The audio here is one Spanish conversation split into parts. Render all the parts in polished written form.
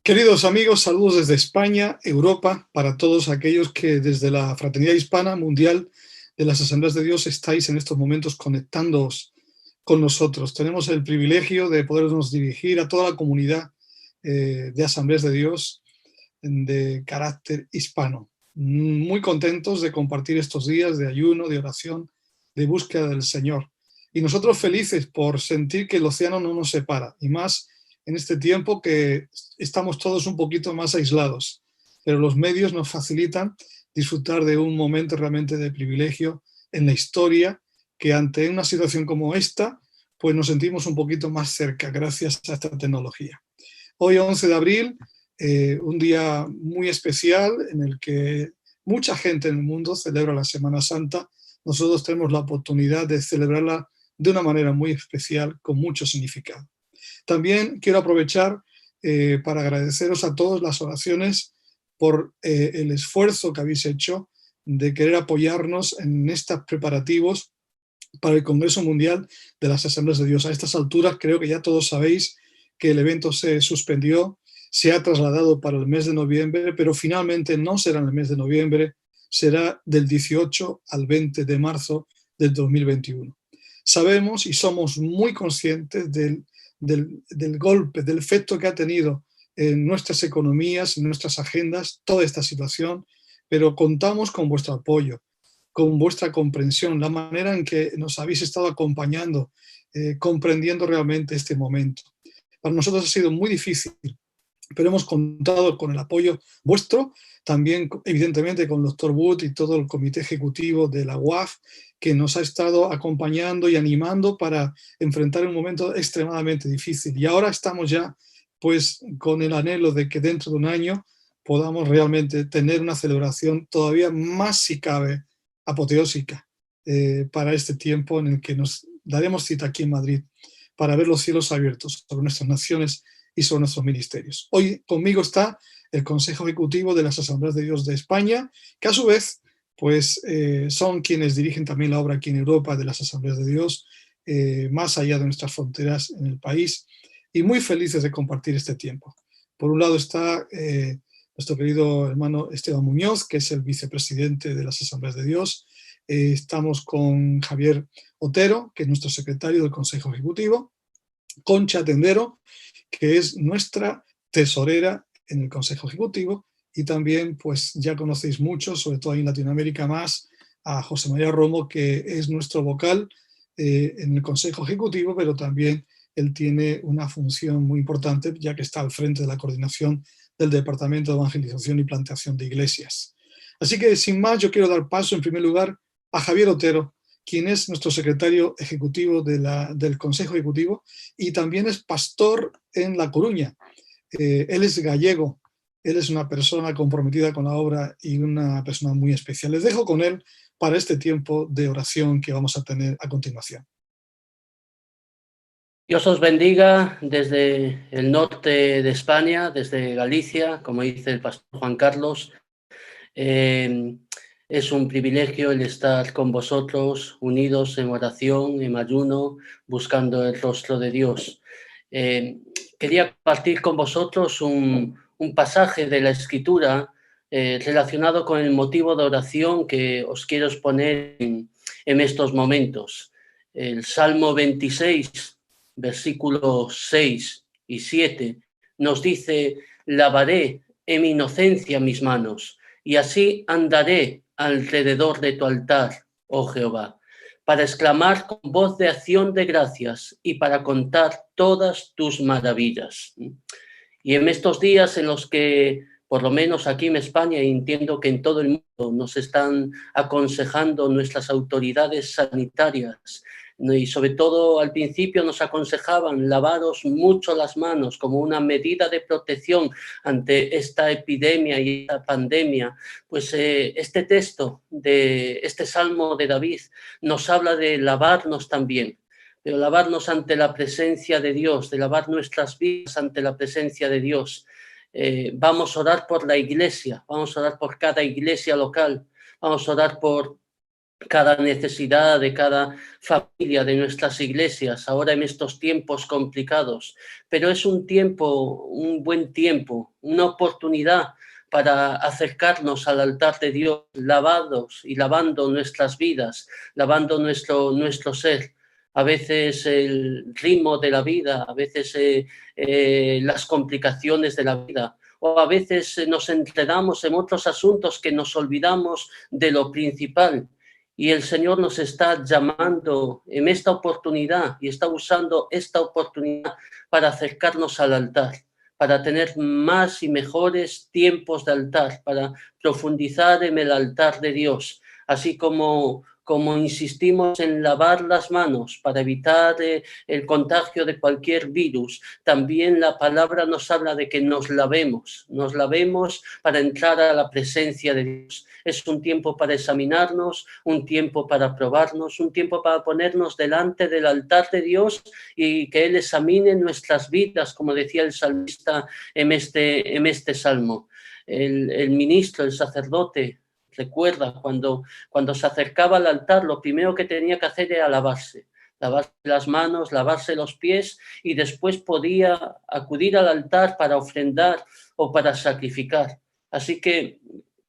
Queridos amigos, saludos desde España, Europa, para todos aquellos que desde la Fraternidad Hispana Mundial de las Asambleas de Dios estáis en estos momentos conectándoos con nosotros. Tenemos el privilegio de podernos dirigir a toda la comunidad de Asambleas de Dios de carácter hispano. Muy contentos de compartir estos días de ayuno, de oración, de búsqueda del Señor. Y nosotros felices por sentir que el océano no nos separa, y más en este tiempo que estamos todos un poquito más aislados, pero los medios nos facilitan disfrutar de un momento realmente de privilegio en la historia, que ante una situación como esta, pues nos sentimos un poquito más cerca gracias a esta tecnología. Hoy 11 de abril, un día muy especial en el que mucha gente en el mundo celebra la Semana Santa. Nosotros tenemos la oportunidad de celebrarla de una manera muy especial, con mucho significado. También quiero aprovechar para agradeceros a todos las oraciones por el esfuerzo que habéis hecho de querer apoyarnos en estos preparativos para el Congreso Mundial de las Asambleas de Dios. A estas alturas creo que ya todos sabéis que el evento se suspendió, se ha trasladado para el mes de noviembre, pero finalmente no será en el mes de noviembre, será del 18 al 20 de marzo del 2021. Sabemos y somos muy conscientes del golpe, del efecto que ha tenido en nuestras economías, en nuestras agendas, toda esta situación, pero contamos con vuestro apoyo, con vuestra comprensión, la manera en que nos habéis estado acompañando, comprendiendo realmente este momento. Para nosotros ha sido muy difícil, pero hemos contado con el apoyo vuestro, también evidentemente con el doctor Wood y todo el comité ejecutivo de la UAF, que nos ha estado acompañando y animando para enfrentar un momento extremadamente difícil. Y ahora estamos ya pues con el anhelo de que dentro de un año podamos realmente tener una celebración todavía más, si cabe, apoteósica para este tiempo en el que nos daremos cita aquí en Madrid para ver los cielos abiertos sobre nuestras naciones y sobre nuestros ministerios. Hoy conmigo está el Consejo Ejecutivo de las Asambleas de Dios de España, que a su vez pues, son quienes dirigen también la obra aquí en Europa de las Asambleas de Dios, más allá de nuestras fronteras en el país, y muy felices de compartir este tiempo. Por un lado está nuestro querido hermano Esteban Muñoz, que es el vicepresidente de las Asambleas de Dios. Estamos con Javier Otero, que es nuestro secretario del Consejo Ejecutivo, Concha Tendero, que es nuestra tesorera en el Consejo Ejecutivo, y también pues ya conocéis mucho, sobre todo en Latinoamérica más, a José María Romo, que es nuestro vocal en el Consejo Ejecutivo, pero también él tiene una función muy importante, ya que está al frente de la coordinación del Departamento de Evangelización y Plantación de Iglesias. Así que sin más, yo quiero dar paso en primer lugar a Javier Otero, quien es nuestro secretario ejecutivo del Consejo Ejecutivo y también es pastor en La Coruña. Él es gallego, él es una persona comprometida con la obra y una persona muy especial. Les dejo con él para este tiempo de oración que vamos a tener a continuación. Dios os bendiga desde el norte de España, desde Galicia, como dice el pastor Juan Carlos. Es un privilegio el estar con vosotros, unidos en oración, en ayuno, buscando el rostro de Dios. Quería compartir con vosotros un pasaje de la Escritura relacionado con el motivo de oración que os quiero exponer en estos momentos. El Salmo 26, versículos 6 y 7, nos dice: lavaré en mi inocencia mis manos, y así andaré alrededor de tu altar, oh Jehová, para exclamar con voz de acción de gracias y para contar todas tus maravillas. Y en estos días en los que, por lo menos aquí en España, y entiendo que en todo el mundo, nos están aconsejando nuestras autoridades sanitarias, y sobre todo al principio nos aconsejaban lavaros mucho las manos como una medida de protección ante esta epidemia y esta pandemia, pues este texto de este Salmo de David nos habla de lavarnos también, pero lavarnos ante la presencia de Dios, de lavar nuestras vidas ante la presencia de Dios. Vamos a orar por la iglesia, vamos a orar por cada iglesia local, vamos a orar por cada necesidad de cada familia de nuestras iglesias, ahora en estos tiempos complicados. Pero es un tiempo, un buen tiempo, una oportunidad para acercarnos al altar de Dios, lavados y lavando nuestras vidas, lavando nuestro ser. A veces el ritmo de la vida, a veces las complicaciones de la vida, o a veces nos enredamos en otros asuntos que nos olvidamos de lo principal. Y el Señor nos está llamando en esta oportunidad y está usando esta oportunidad para acercarnos al altar, para tener más y mejores tiempos de altar, para profundizar en el altar de Dios, así como insistimos en lavar las manos para evitar el contagio de cualquier virus, también la palabra nos habla de que nos lavemos para entrar a la presencia de Dios. Es un tiempo para examinarnos, un tiempo para probarnos, un tiempo para ponernos delante del altar de Dios y que Él examine nuestras vidas, como decía el salmista en este salmo. El ministro, el sacerdote, recuerda cuando se acercaba al altar, lo primero que tenía que hacer era lavarse las manos, lavarse los pies y después podía acudir al altar para ofrendar o para sacrificar. Así que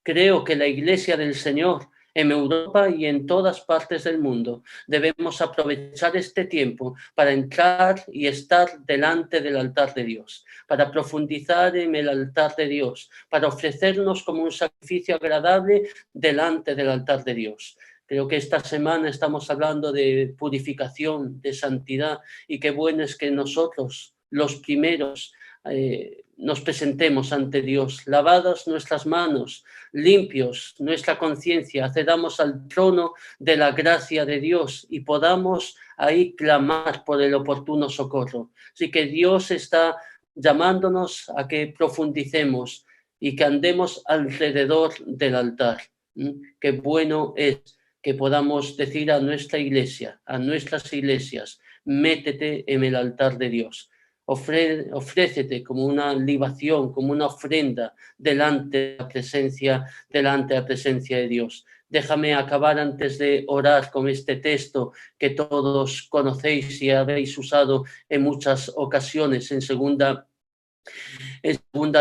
creo que la Iglesia del Señor en Europa y en todas partes del mundo debemos aprovechar este tiempo para entrar y estar delante del altar de Dios, para profundizar en el altar de Dios, para ofrecernos como un sacrificio agradable delante del altar de Dios. Creo que esta semana estamos hablando de purificación, de santidad, y qué bueno es que nosotros, los primeros, nos presentemos ante Dios, lavadas nuestras manos, limpios nuestra conciencia, accedamos al trono de la gracia de Dios y podamos ahí clamar por el oportuno socorro. Así que Dios está llamándonos a que profundicemos y que andemos alrededor del altar. Qué bueno es que podamos decir a nuestra iglesia, a nuestras iglesias, métete en el altar de Dios. Ofrécete como una libación, como una ofrenda delante de la presencia de Dios. Déjame acabar antes de orar con este texto que todos conocéis y habéis usado en muchas ocasiones. En segunda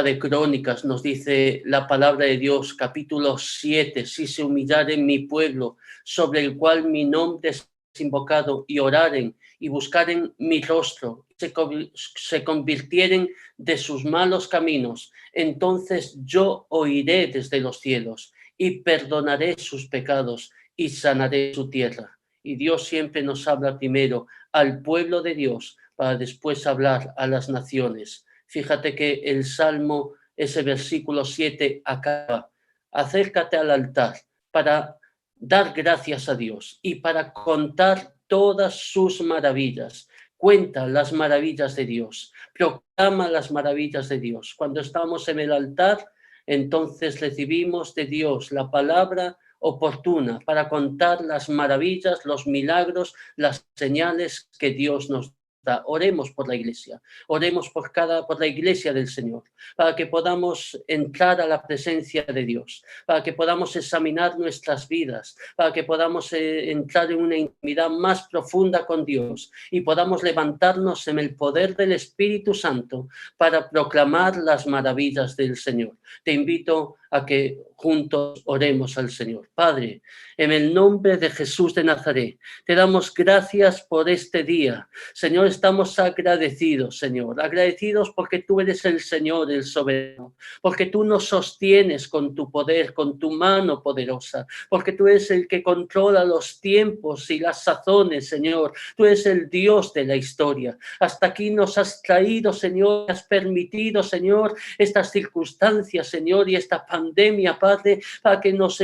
de Crónicas nos dice la palabra de Dios, capítulo 7, si se humillaren mi pueblo, sobre el cual mi nombre es invocado, y oraren y buscaren mi rostro, se convirtieren de sus malos caminos, entonces yo oiré desde los cielos y perdonaré sus pecados y sanaré su tierra. Y Dios siempre nos habla primero al pueblo de Dios para después hablar a las naciones. Fíjate que el Salmo, ese versículo 7 acaba, acércate al altar para dar gracias a Dios y para contar todas sus maravillas. Cuenta las maravillas de Dios, proclama las maravillas de Dios. Cuando estamos en el altar, entonces recibimos de Dios la palabra oportuna para contar las maravillas, los milagros, las señales que Dios nos da. Oremos por la iglesia, oremos por la iglesia del Señor, para que podamos entrar a la presencia de Dios, para que podamos examinar nuestras vidas, para que podamos entrar en una intimidad más profunda con Dios y podamos levantarnos en el poder del Espíritu Santo para proclamar las maravillas del Señor. Te invito a que juntos oremos al Señor. Padre, en el nombre de Jesús de Nazaret, te damos gracias por este día. Señor, estamos agradecidos, Señor, agradecidos porque tú eres el Señor, el soberano, porque tú nos sostienes con tu poder, con tu mano poderosa, porque tú eres el que controla los tiempos y las sazones, Señor. Tú eres el Dios de la historia. Hasta aquí nos has traído, Señor, has permitido, Señor, estas circunstancias, Señor, y esta pandemia, Padre, para que nos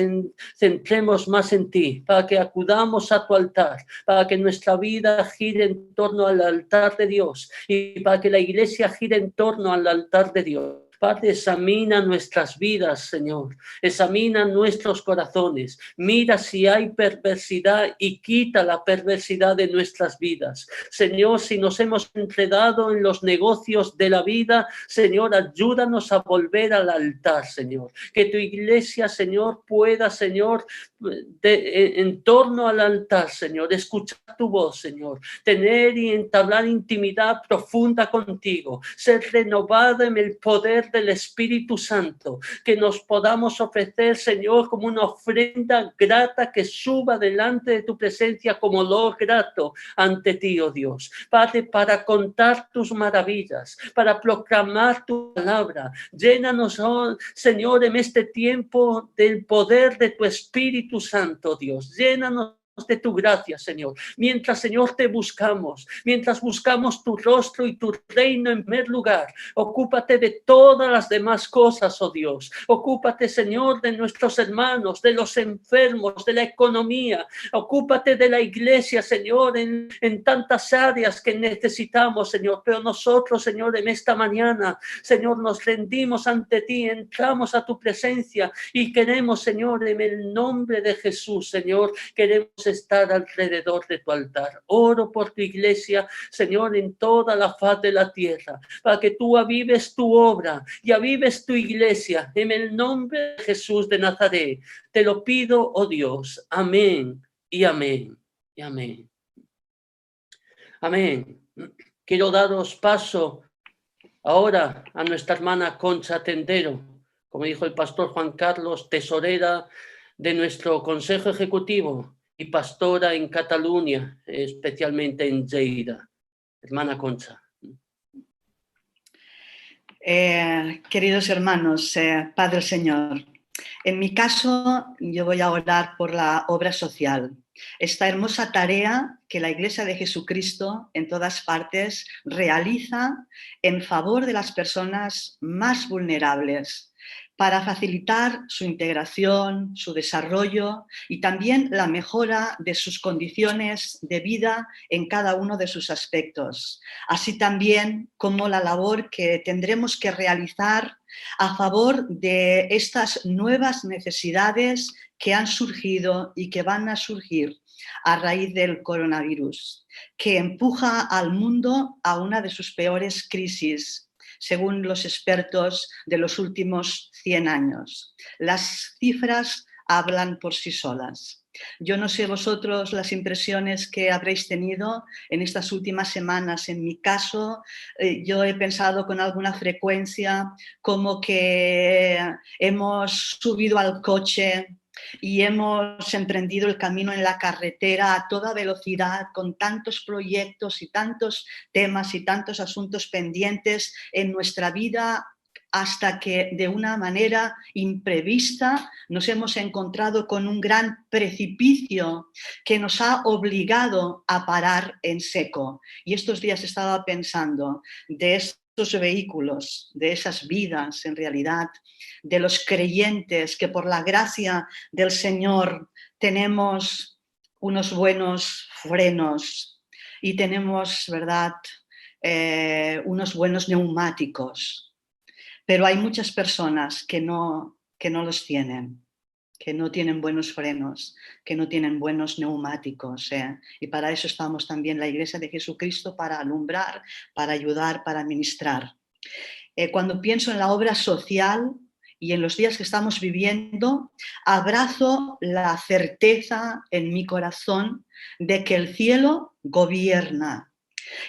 centremos más en ti, para que acudamos a tu altar, para que nuestra vida gire en torno al altar de Dios y para que la iglesia gire en torno al altar de Dios, Padre, examina nuestras vidas, Señor. Examina nuestros corazones. Mira si hay perversidad y quita la perversidad de nuestras vidas. Señor, si nos hemos enredado en los negocios de la vida, Señor, ayúdanos a volver al altar, Señor. Que tu iglesia, Señor, pueda, Señor, en torno al altar, Señor, escuchar tu voz, Señor, tener y entablar intimidad profunda contigo, ser renovado en el poder del Espíritu Santo, que nos podamos ofrecer, Señor, como una ofrenda grata que suba delante de tu presencia como olor grato ante ti, oh Dios. Padre, para contar tus maravillas, para proclamar tu palabra, llénanos, oh, Señor, en este tiempo del poder de tu Espíritu Santo, Dios. Llénanos de tu gracia, Señor. Mientras, Señor, te buscamos, mientras buscamos tu rostro y tu reino en primer lugar, ocúpate de todas las demás cosas, oh Dios. Ocúpate, Señor, de nuestros hermanos, de los enfermos, de la economía. Ocúpate de la iglesia, Señor, en tantas áreas que necesitamos, Señor. Pero nosotros, Señor, en esta mañana, Señor, nos rendimos ante ti, entramos a tu presencia y queremos, Señor, en el nombre de Jesús, Señor, queremos estar alrededor de tu altar. Oro por tu iglesia, Señor, en toda la faz de la tierra, para que tú avives tu obra y avives tu iglesia en el nombre de Jesús de Nazaret. Te lo pido, oh Dios. Amén y amén y amén. Amén. Quiero daros paso ahora a nuestra hermana Concha Tendero, como dijo el pastor Juan Carlos, tesorera de nuestro Consejo Ejecutivo y pastora en Cataluña, especialmente en Lleida. Hermana Concha. Queridos hermanos, Padre Señor, en mi caso yo voy a orar por la obra social, esta hermosa tarea que la Iglesia de Jesucristo en todas partes realiza en favor de las personas más vulnerables, para facilitar su integración, su desarrollo y también la mejora de sus condiciones de vida en cada uno de sus aspectos, así también como la labor que tendremos que realizar a favor de estas nuevas necesidades que han surgido y que van a surgir a raíz del coronavirus, que empuja al mundo a una de sus peores crisis, según los expertos de los últimos 100 años. Las cifras hablan por sí solas. Yo no sé vosotros las impresiones que habréis tenido en estas últimas semanas. En mi caso, yo he pensado con alguna frecuencia como que hemos subido al coche y hemos emprendido el camino en la carretera a toda velocidad, con tantos proyectos y tantos temas y tantos asuntos pendientes en nuestra vida, hasta que de una manera imprevista nos hemos encontrado con un gran precipicio que nos ha obligado a parar en seco. Y estos días estaba pensando de estos vehículos, de esas vidas en realidad, de los creyentes que por la gracia del Señor tenemos unos buenos frenos y tenemos, ¿verdad?, unos buenos neumáticos. Pero hay muchas personas que no los tienen, que no tienen buenos frenos, que no tienen buenos neumáticos. Y para eso estamos también la Iglesia de Jesucristo, para alumbrar, para ayudar, para ministrar. Cuando pienso en la obra social y en los días que estamos viviendo, abrazo la certeza en mi corazón de que el cielo gobierna.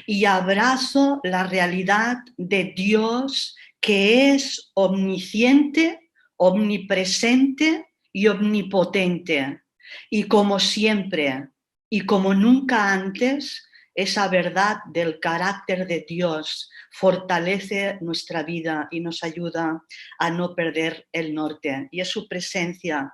Y abrazo la realidad de Dios, que es omnisciente, omnipresente y omnipotente. Y como siempre y como nunca antes, esa verdad del carácter de Dios fortalece nuestra vida y nos ayuda a no perder el norte. Y es su presencia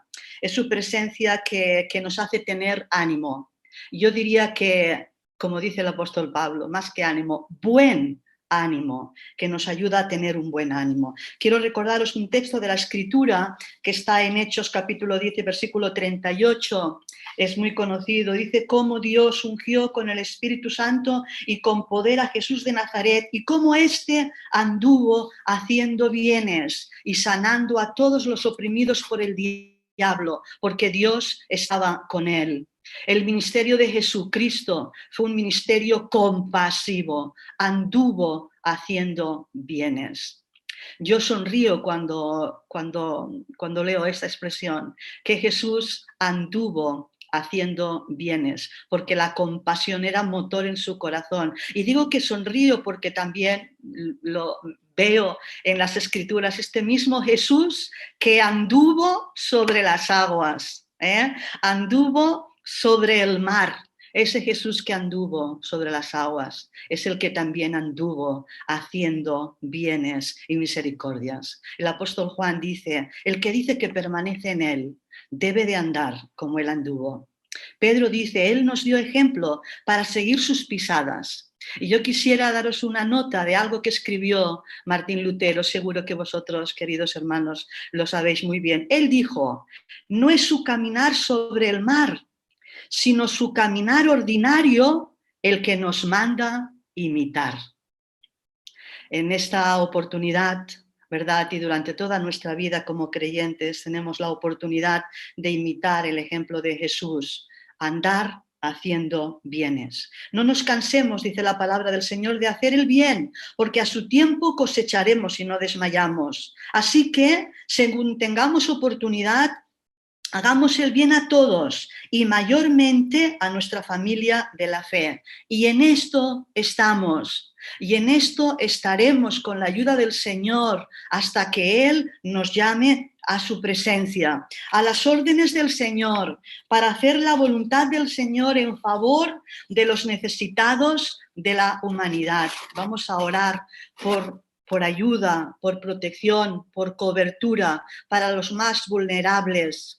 que nos hace tener ánimo. Yo diría que, como dice el apóstol Pablo, más que ánimo, buen ánimo, que nos ayuda a tener un buen ánimo. Quiero recordaros un texto de la Escritura que está en Hechos capítulo 10, versículo 38. Es muy conocido. Dice cómo Dios ungió con el Espíritu Santo y con poder a Jesús de Nazaret y cómo éste anduvo haciendo bienes y sanando a todos los oprimidos por el diablo, porque Dios estaba con él. El ministerio de Jesucristo fue un ministerio compasivo, anduvo haciendo bienes. Yo sonrío cuando leo esta expresión, que Jesús anduvo haciendo bienes, porque la compasión era motor en su corazón. Y digo que sonrío porque también lo veo en las Escrituras, este mismo Jesús que anduvo sobre las aguas, anduvo sobre el mar. Ese Jesús que anduvo sobre las aguas es el que también anduvo haciendo bienes y misericordias. El apóstol Juan dice, el que dice que permanece en él debe de andar como él anduvo. Pedro dice, él nos dio ejemplo para seguir sus pisadas. Y yo quisiera daros una nota de algo que escribió Martín Lutero, seguro que vosotros, queridos hermanos, lo sabéis muy bien. Él dijo, no es su caminar sobre el mar, sino su caminar ordinario el que nos manda imitar. En esta oportunidad, ¿verdad? Y durante toda nuestra vida como creyentes tenemos la oportunidad de imitar el ejemplo de Jesús, andar haciendo bienes. No nos cansemos, dice la palabra del Señor, de hacer el bien, porque a su tiempo cosecharemos y no desmayamos. Así que, según tengamos oportunidad, hagamos el bien a todos y mayormente a nuestra familia de la fe. Y en esto estamos. Y en esto estaremos con la ayuda del Señor hasta que Él nos llame a su presencia, a las órdenes del Señor, para hacer la voluntad del Señor en favor de los necesitados de la humanidad. Vamos a orar por ayuda, por protección, por cobertura para los más vulnerables.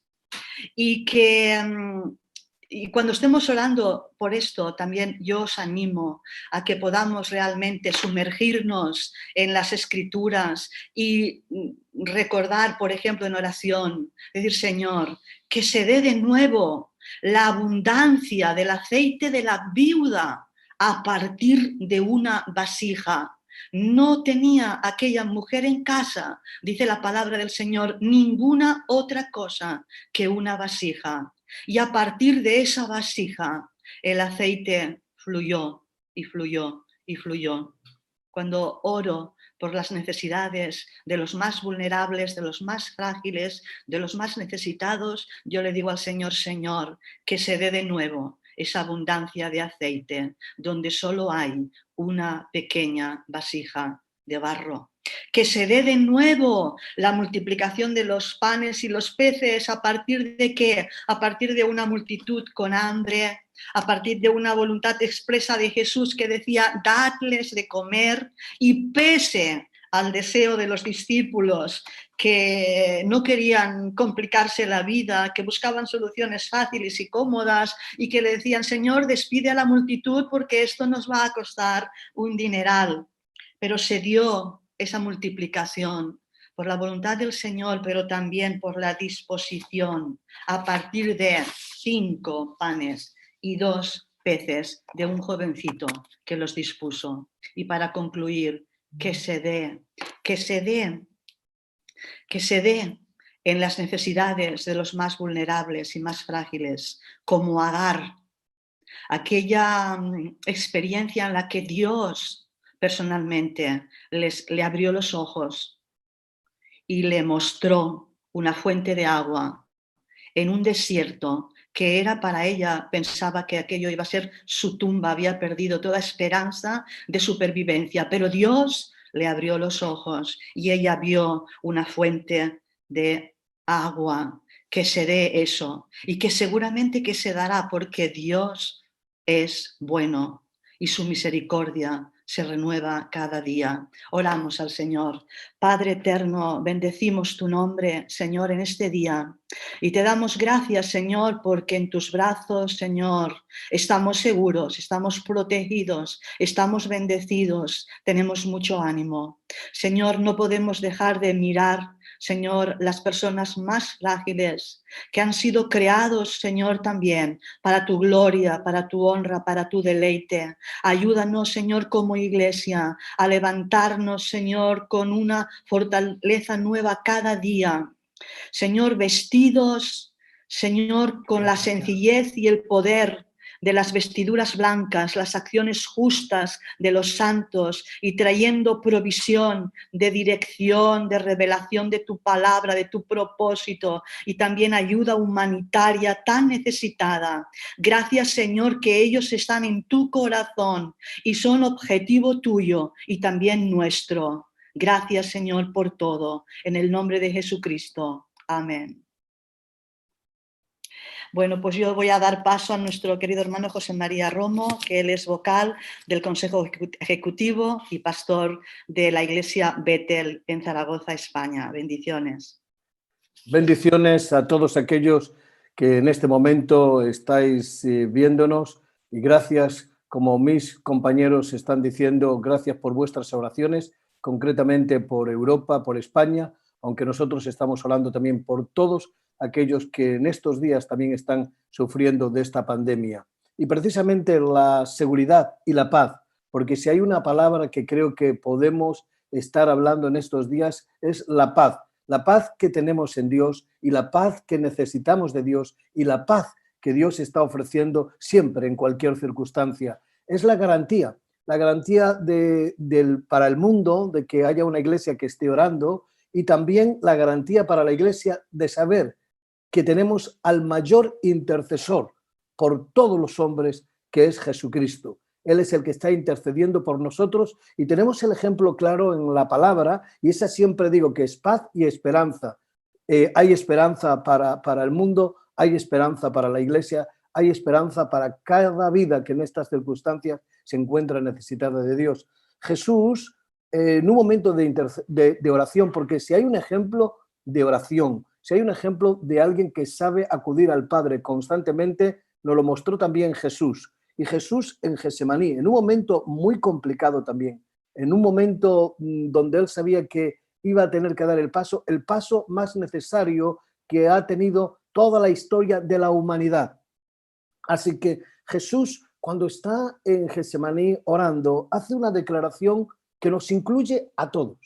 Y cuando estemos orando por esto, también yo os animo a que podamos realmente sumergirnos en las Escrituras y recordar, por ejemplo, en oración, decir, Señor, que se dé de nuevo la abundancia del aceite de la viuda a partir de una vasija. No tenía aquella mujer en casa, dice la palabra del Señor, ninguna otra cosa que una vasija. Y a partir de esa vasija, el aceite fluyó y fluyó y fluyó. Cuando oro por las necesidades de los más vulnerables, de los más frágiles, de los más necesitados, yo le digo al Señor, Señor, que se dé de nuevo esa abundancia de aceite, donde solo hay una pequeña vasija de barro. Que se dé de nuevo la multiplicación de los panes y los peces, ¿a partir de qué? A partir de una multitud con hambre, a partir de una voluntad expresa de Jesús que decía, dadles de comer, y pese al deseo de los discípulos que no querían complicarse la vida, que buscaban soluciones fáciles y cómodas y que le decían, Señor, despide a la multitud porque esto nos va a costar un dineral. Pero se dio esa multiplicación por la voluntad del Señor, pero también por la disposición a partir de 5 panes y 2 peces de un jovencito que los dispuso. Y para concluir, que se dé en las necesidades de los más vulnerables y más frágiles, como Agar, aquella experiencia en la que Dios personalmente le abrió los ojos y le mostró una fuente de agua en un desierto que era para ella, pensaba que aquello iba a ser su tumba, había perdido toda esperanza de supervivencia, pero Dios le abrió los ojos y ella vio una fuente de agua. Que se dé eso y que seguramente que se dará porque Dios es bueno y su misericordia se renueva cada día. Oramos al Señor. Padre eterno, bendecimos tu nombre, Señor, en este día. Y te damos gracias, Señor, porque en tus brazos, Señor, estamos seguros, estamos protegidos, estamos bendecidos, tenemos mucho ánimo. Señor, no podemos dejar de mirar, Señor, las personas más frágiles que han sido creados, Señor, también para tu gloria, para tu honra, para tu deleite. Ayúdanos, Señor, como iglesia, a levantarnos, Señor, con una fortaleza nueva cada día. Señor, vestidos, Señor, con la sencillez y el poder de las vestiduras blancas, las acciones justas de los santos y trayendo provisión de dirección, de revelación de tu palabra, de tu propósito y también ayuda humanitaria tan necesitada. Gracias, Señor, que ellos están en tu corazón y son objetivo tuyo y también nuestro. Gracias, Señor, por todo. En el nombre de Jesucristo. Amén. Bueno, pues yo voy a dar paso a nuestro querido hermano José María Romo, que él es vocal del Consejo Ejecutivo y pastor de la Iglesia Betel en Zaragoza, España. Bendiciones. Bendiciones a todos aquellos que en este momento estáis viéndonos y gracias, como mis compañeros están diciendo, gracias por vuestras oraciones, concretamente por Europa, por España, aunque nosotros estamos orando también por todos aquellos que en estos días también están sufriendo de esta pandemia. Y precisamente la seguridad y la paz, porque si hay una palabra que creo que podemos estar hablando en estos días es la paz. La paz que tenemos en Dios y la paz que necesitamos de Dios y la paz que Dios está ofreciendo siempre en cualquier circunstancia. Es la garantía para el mundo de que haya una iglesia que esté orando y también la garantía para la iglesia de saber que tenemos al mayor intercesor por todos los hombres, que es Jesucristo. Él es el que está intercediendo por nosotros y tenemos el ejemplo claro en la palabra y esa siempre digo que es paz y esperanza. Hay esperanza para el mundo, hay esperanza para la iglesia, hay esperanza para cada vida que en estas circunstancias se encuentra necesitada de Dios. Jesús, en un momento de oración, porque si hay un ejemplo de oración, si hay un ejemplo de alguien que sabe acudir al Padre constantemente, nos lo mostró también Jesús. Y Jesús en Getsemaní, en un momento muy complicado también, en un momento donde él sabía que iba a tener que dar el paso más necesario que ha tenido toda la historia de la humanidad. Así que Jesús, cuando está en Getsemaní orando, hace una declaración que nos incluye a todos.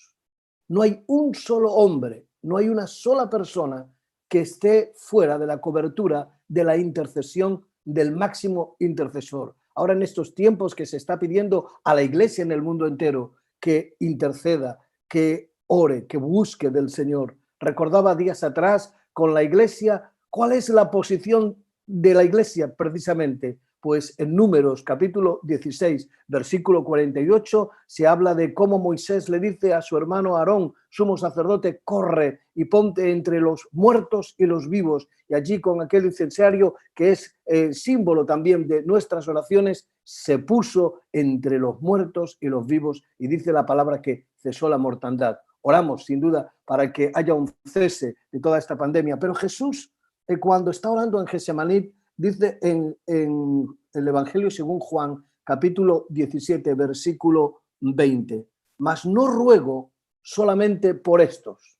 No hay un solo hombre, no hay una sola persona que esté fuera de la cobertura de la intercesión del máximo intercesor. Ahora en estos tiempos que se está pidiendo a la iglesia en el mundo entero que interceda, que ore, que busque del Señor. Recordaba días atrás con la iglesia, ¿cuál es la posición de la iglesia precisamente? Pues en Números capítulo 16, versículo 48, se habla de cómo Moisés le dice a su hermano Aarón, sumo sacerdote, corre y ponte entre los muertos y los vivos. Y allí con aquel incensario que es símbolo también de nuestras oraciones, se puso entre los muertos y los vivos y dice la palabra que cesó la mortandad. Oramos sin duda para que haya un cese de toda esta pandemia. Pero Jesús, cuando está orando en Getsemaní, dice en el Evangelio según Juan, capítulo 17, versículo 20, mas no ruego solamente por estos.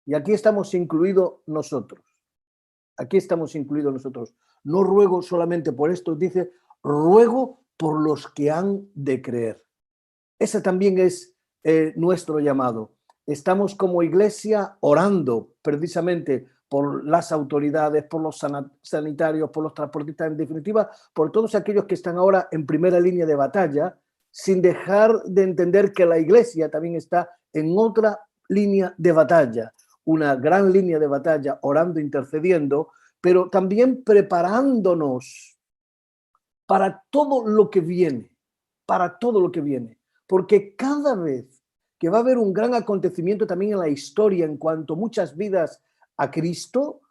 Y aquí estamos incluidos nosotros. Aquí estamos incluidos nosotros. No ruego solamente por estos, dice, ruego por los que han de creer. Ese también es nuestro llamado. Estamos como iglesia orando precisamente por las autoridades, por los sanitarios, por los transportistas, en definitiva, por todos aquellos que están ahora en primera línea de batalla, sin dejar de entender que la iglesia también está en otra línea de batalla, una gran línea de batalla, orando, intercediendo, pero también preparándonos para todo lo que viene, porque cada vez que va a haber un gran acontecimiento también en la historia en cuanto a muchas vidas a Cristo,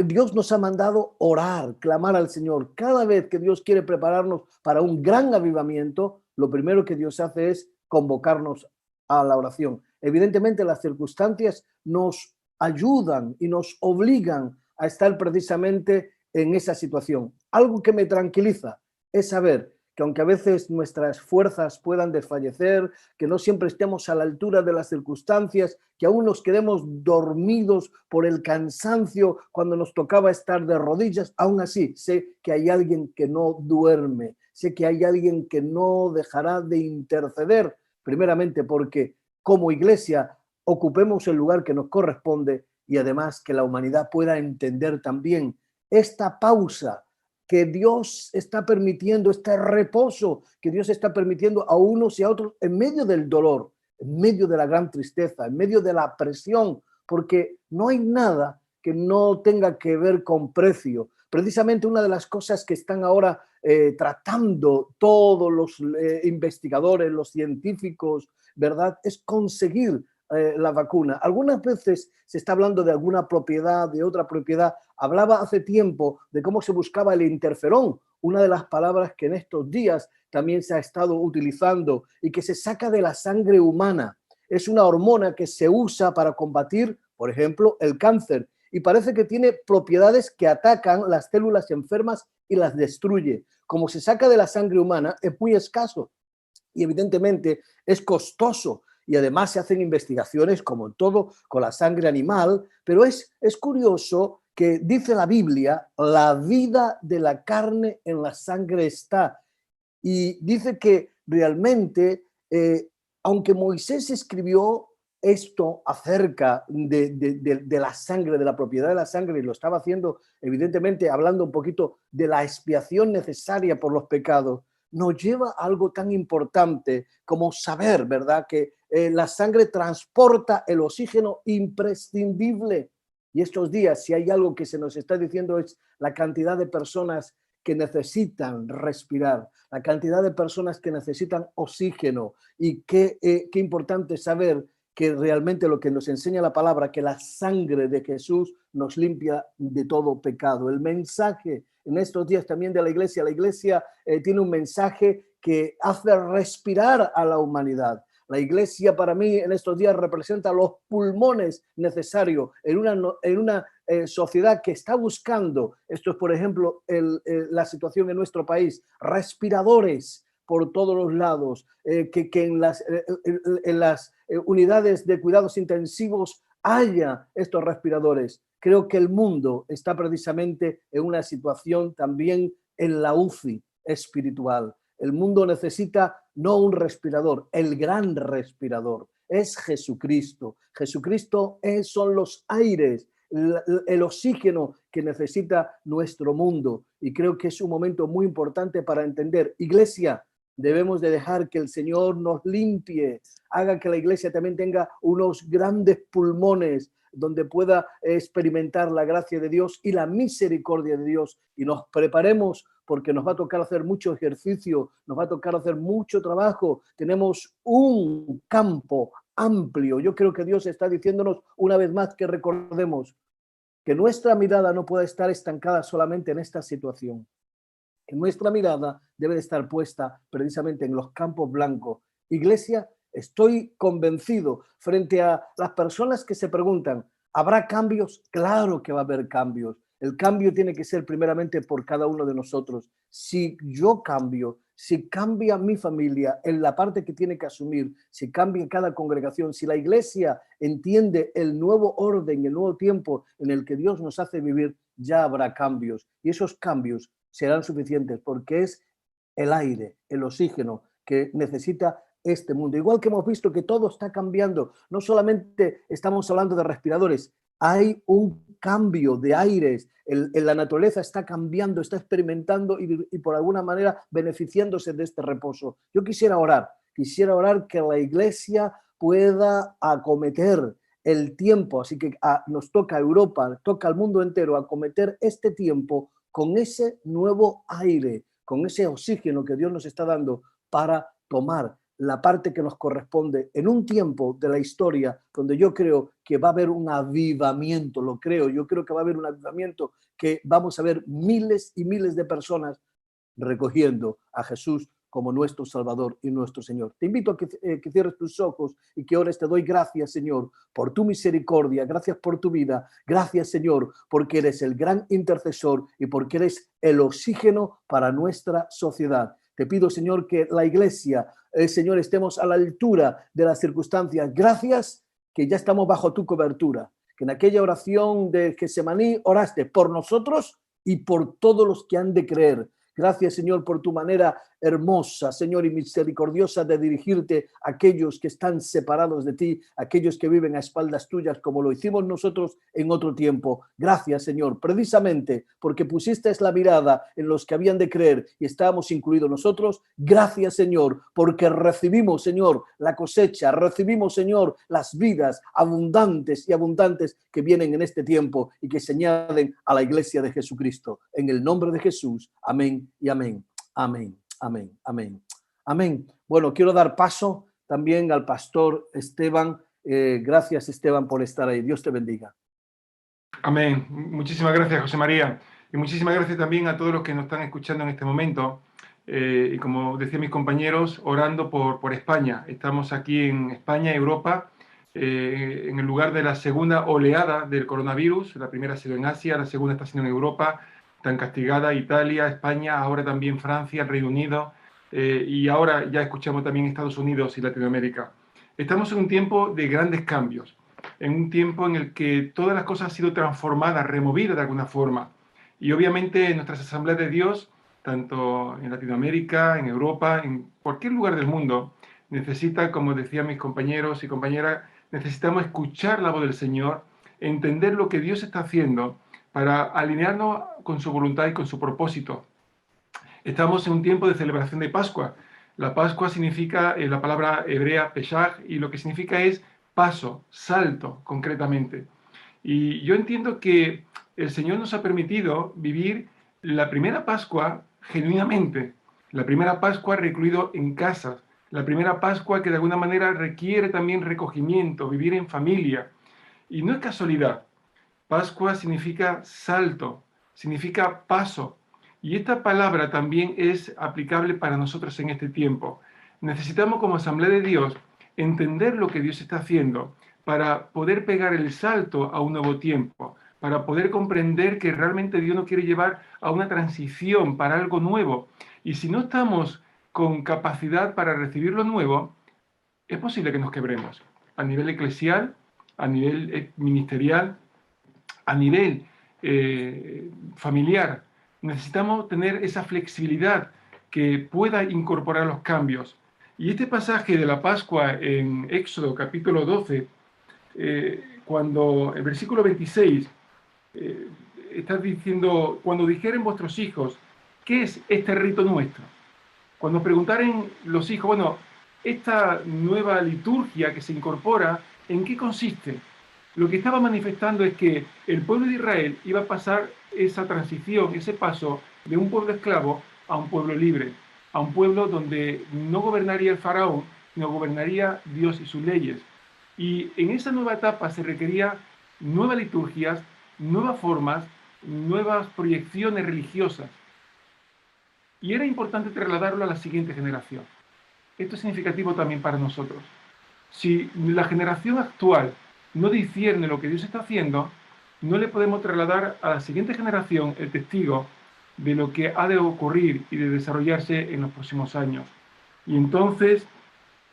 Dios nos ha mandado orar, clamar al Señor. Cada vez que Dios quiere prepararnos para un gran avivamiento, lo primero que Dios hace es convocarnos a la oración. Evidentemente las circunstancias nos ayudan y nos obligan a estar precisamente en esa situación. Algo que me tranquiliza es saber que aunque a veces nuestras fuerzas puedan desfallecer, que no siempre estemos a la altura de las circunstancias, que aún nos quedemos dormidos por el cansancio cuando nos tocaba estar de rodillas, aún así sé que hay alguien que no duerme, sé que hay alguien que no dejará de interceder, primeramente porque como iglesia ocupemos el lugar que nos corresponde y además que la humanidad pueda entender también esta pausa que Dios está permitiendo, este reposo que Dios está permitiendo a unos y a otros en medio del dolor, en medio de la gran tristeza, en medio de la presión, porque no hay nada que no tenga que ver con precio. Precisamente una de las cosas que están ahora tratando todos los investigadores, los científicos, ¿verdad? Es conseguir la vacuna. Algunas veces se está hablando de alguna propiedad, de otra propiedad. Hablaba hace tiempo de cómo se buscaba el interferón, una de las palabras que en estos días también se ha estado utilizando y que se saca de la sangre humana. Es una hormona que se usa para combatir, por ejemplo, el cáncer y parece que tiene propiedades que atacan las células enfermas y las destruye. Como se saca de la sangre humana, es muy escaso y evidentemente es costoso. Y además se hacen investigaciones, como en todo, con la sangre animal, pero es curioso que dice la Biblia, la vida de la carne en la sangre está. Y dice que realmente, aunque Moisés escribió esto acerca de la sangre, de la propiedad de la sangre, y lo estaba haciendo, evidentemente, hablando un poquito de la expiación necesaria por los pecados, nos lleva a algo tan importante como saber, ¿verdad?, que la sangre transporta el oxígeno imprescindible. Y estos días, si hay algo que se nos está diciendo, es la cantidad de personas que necesitan respirar, la cantidad de personas que necesitan oxígeno. Y qué importante saber que realmente lo que nos enseña la palabra, que la sangre de Jesús nos limpia de todo pecado. El mensaje en estos días también de la iglesia tiene un mensaje que hace respirar a la humanidad. La iglesia para mí en estos días representa los pulmones necesarios en una sociedad que está buscando, esto es por ejemplo la situación en nuestro país, respiradores por todos los lados, que en las unidades de cuidados intensivos haya estos respiradores. Creo que el mundo está precisamente en una situación también en la UCI espiritual. El mundo necesita no un respirador, el gran respirador es Jesucristo. Jesucristo son los aires, el oxígeno que necesita nuestro mundo. Y creo que es un momento muy importante para entender. Iglesia, debemos de dejar que el Señor nos limpie, haga que la iglesia también tenga unos grandes pulmones donde pueda experimentar la gracia de Dios y la misericordia de Dios, y nos preparemos porque nos va a tocar hacer mucho ejercicio, nos va a tocar hacer mucho trabajo. Tenemos un campo amplio. Yo creo que Dios está diciéndonos una vez más que recordemos que nuestra mirada no puede estar estancada solamente en esta situación. Que nuestra mirada debe de estar puesta precisamente en los campos blancos. Iglesia, estoy convencido frente a las personas que se preguntan, ¿habrá cambios? Claro que va a haber cambios. El cambio tiene que ser primeramente por cada uno de nosotros. Si yo cambio, si cambia mi familia en la parte que tiene que asumir, si cambia cada congregación, si la iglesia entiende el nuevo orden, el nuevo tiempo en el que Dios nos hace vivir, ya habrá cambios. Y esos cambios serán suficientes porque es el aire, el oxígeno que necesita este mundo. Igual que hemos visto que todo está cambiando, no solamente estamos hablando de respiradores, hay un cambio de aires, la naturaleza está cambiando, está experimentando y por alguna manera beneficiándose de este reposo. Yo quisiera orar que la iglesia pueda acometer el tiempo, así que nos toca a Europa, toca al mundo entero acometer este tiempo con ese nuevo aire, con ese oxígeno que Dios nos está dando para tomar la parte que nos corresponde en un tiempo de la historia donde yo creo que va a haber un avivamiento, yo creo que va a haber un avivamiento, que vamos a ver miles y miles de personas recogiendo a Jesús como nuestro Salvador y nuestro Señor. Te invito a que cierres tus ojos y que ores. Te doy gracias, Señor, por tu misericordia, gracias por tu vida, gracias, Señor, porque eres el gran intercesor y porque eres el oxígeno para nuestra sociedad. Te pido, Señor, que la Iglesia, Señor, estemos a la altura de las circunstancias. Gracias que ya estamos bajo tu cobertura, que en aquella oración de Getsemaní oraste por nosotros y por todos los que han de creer. Gracias, Señor, por tu manera hermosa, Señor, y misericordiosa de dirigirte a aquellos que están separados de ti, aquellos que viven a espaldas tuyas, como lo hicimos nosotros en otro tiempo. Gracias, Señor, precisamente porque pusiste la mirada en los que habían de creer y estábamos incluidos nosotros. Gracias, Señor, porque recibimos, Señor, la cosecha, recibimos, Señor, las vidas abundantes y abundantes que vienen en este tiempo y que se añaden a la Iglesia de Jesucristo. En el nombre de Jesús, amén y amén, amén, amén, amén, amén. Bueno, quiero dar paso también al pastor Esteban. Gracias, Esteban, por estar ahí. Dios te bendiga. Amén. Muchísimas gracias, José María. Y muchísimas gracias también a todos los que nos están escuchando en este momento. Y como decían mis compañeros, orando por España. Estamos aquí en España, Europa, en el lugar de la segunda oleada del coronavirus. La primera ha sido en Asia, la segunda está siendo en Europa. Tan castigada Italia, España, ahora también Francia, el Reino Unido, y ahora ya escuchamos también Estados Unidos y Latinoamérica. Estamos en un tiempo de grandes cambios, en un tiempo en el que todas las cosas han sido transformadas, removidas de alguna forma. Y obviamente nuestras asambleas de Dios, tanto en Latinoamérica, en Europa, en cualquier lugar del mundo, necesitan, como decían mis compañeros y compañeras, necesitamos escuchar la voz del Señor, entender lo que Dios está haciendo, para alinearnos con su voluntad y con su propósito. Estamos en un tiempo de celebración de Pascua. La Pascua significa la palabra hebrea Pesach, y lo que significa es paso, salto, concretamente. Y yo entiendo que el Señor nos ha permitido vivir la primera Pascua genuinamente, la primera Pascua recluido en casas, la primera Pascua que de alguna manera requiere también recogimiento, vivir en familia. Y no es casualidad. Pascua significa salto, significa paso. Y esta palabra también es aplicable para nosotros en este tiempo. Necesitamos como Asamblea de Dios entender lo que Dios está haciendo para poder pegar el salto a un nuevo tiempo, para poder comprender que realmente Dios nos quiere llevar a una transición para algo nuevo. Y si no estamos con capacidad para recibir lo nuevo, es posible que nos quebremos a nivel eclesial, a nivel ministerial, a nivel familiar. Necesitamos tener esa flexibilidad que pueda incorporar los cambios. Y este pasaje de la Pascua en Éxodo capítulo 12, cuando el versículo 26 está diciendo, cuando dijeren vuestros hijos, ¿qué es este rito nuestro? Cuando preguntaren los hijos, bueno, esta nueva liturgia que se incorpora, ¿en qué consiste? Lo que estaba manifestando es que el pueblo de Israel iba a pasar esa transición, ese paso de un pueblo esclavo a un pueblo libre, a un pueblo donde no gobernaría el faraón, sino gobernaría Dios y sus leyes. Y en esa nueva etapa se requería nuevas liturgias, nuevas formas, nuevas proyecciones religiosas. Y era importante trasladarlo a la siguiente generación. Esto es significativo también para nosotros. Si la generación actual no discierne lo que Dios está haciendo, no le podemos trasladar a la siguiente generación el testigo de lo que ha de ocurrir y de desarrollarse en los próximos años. Y entonces,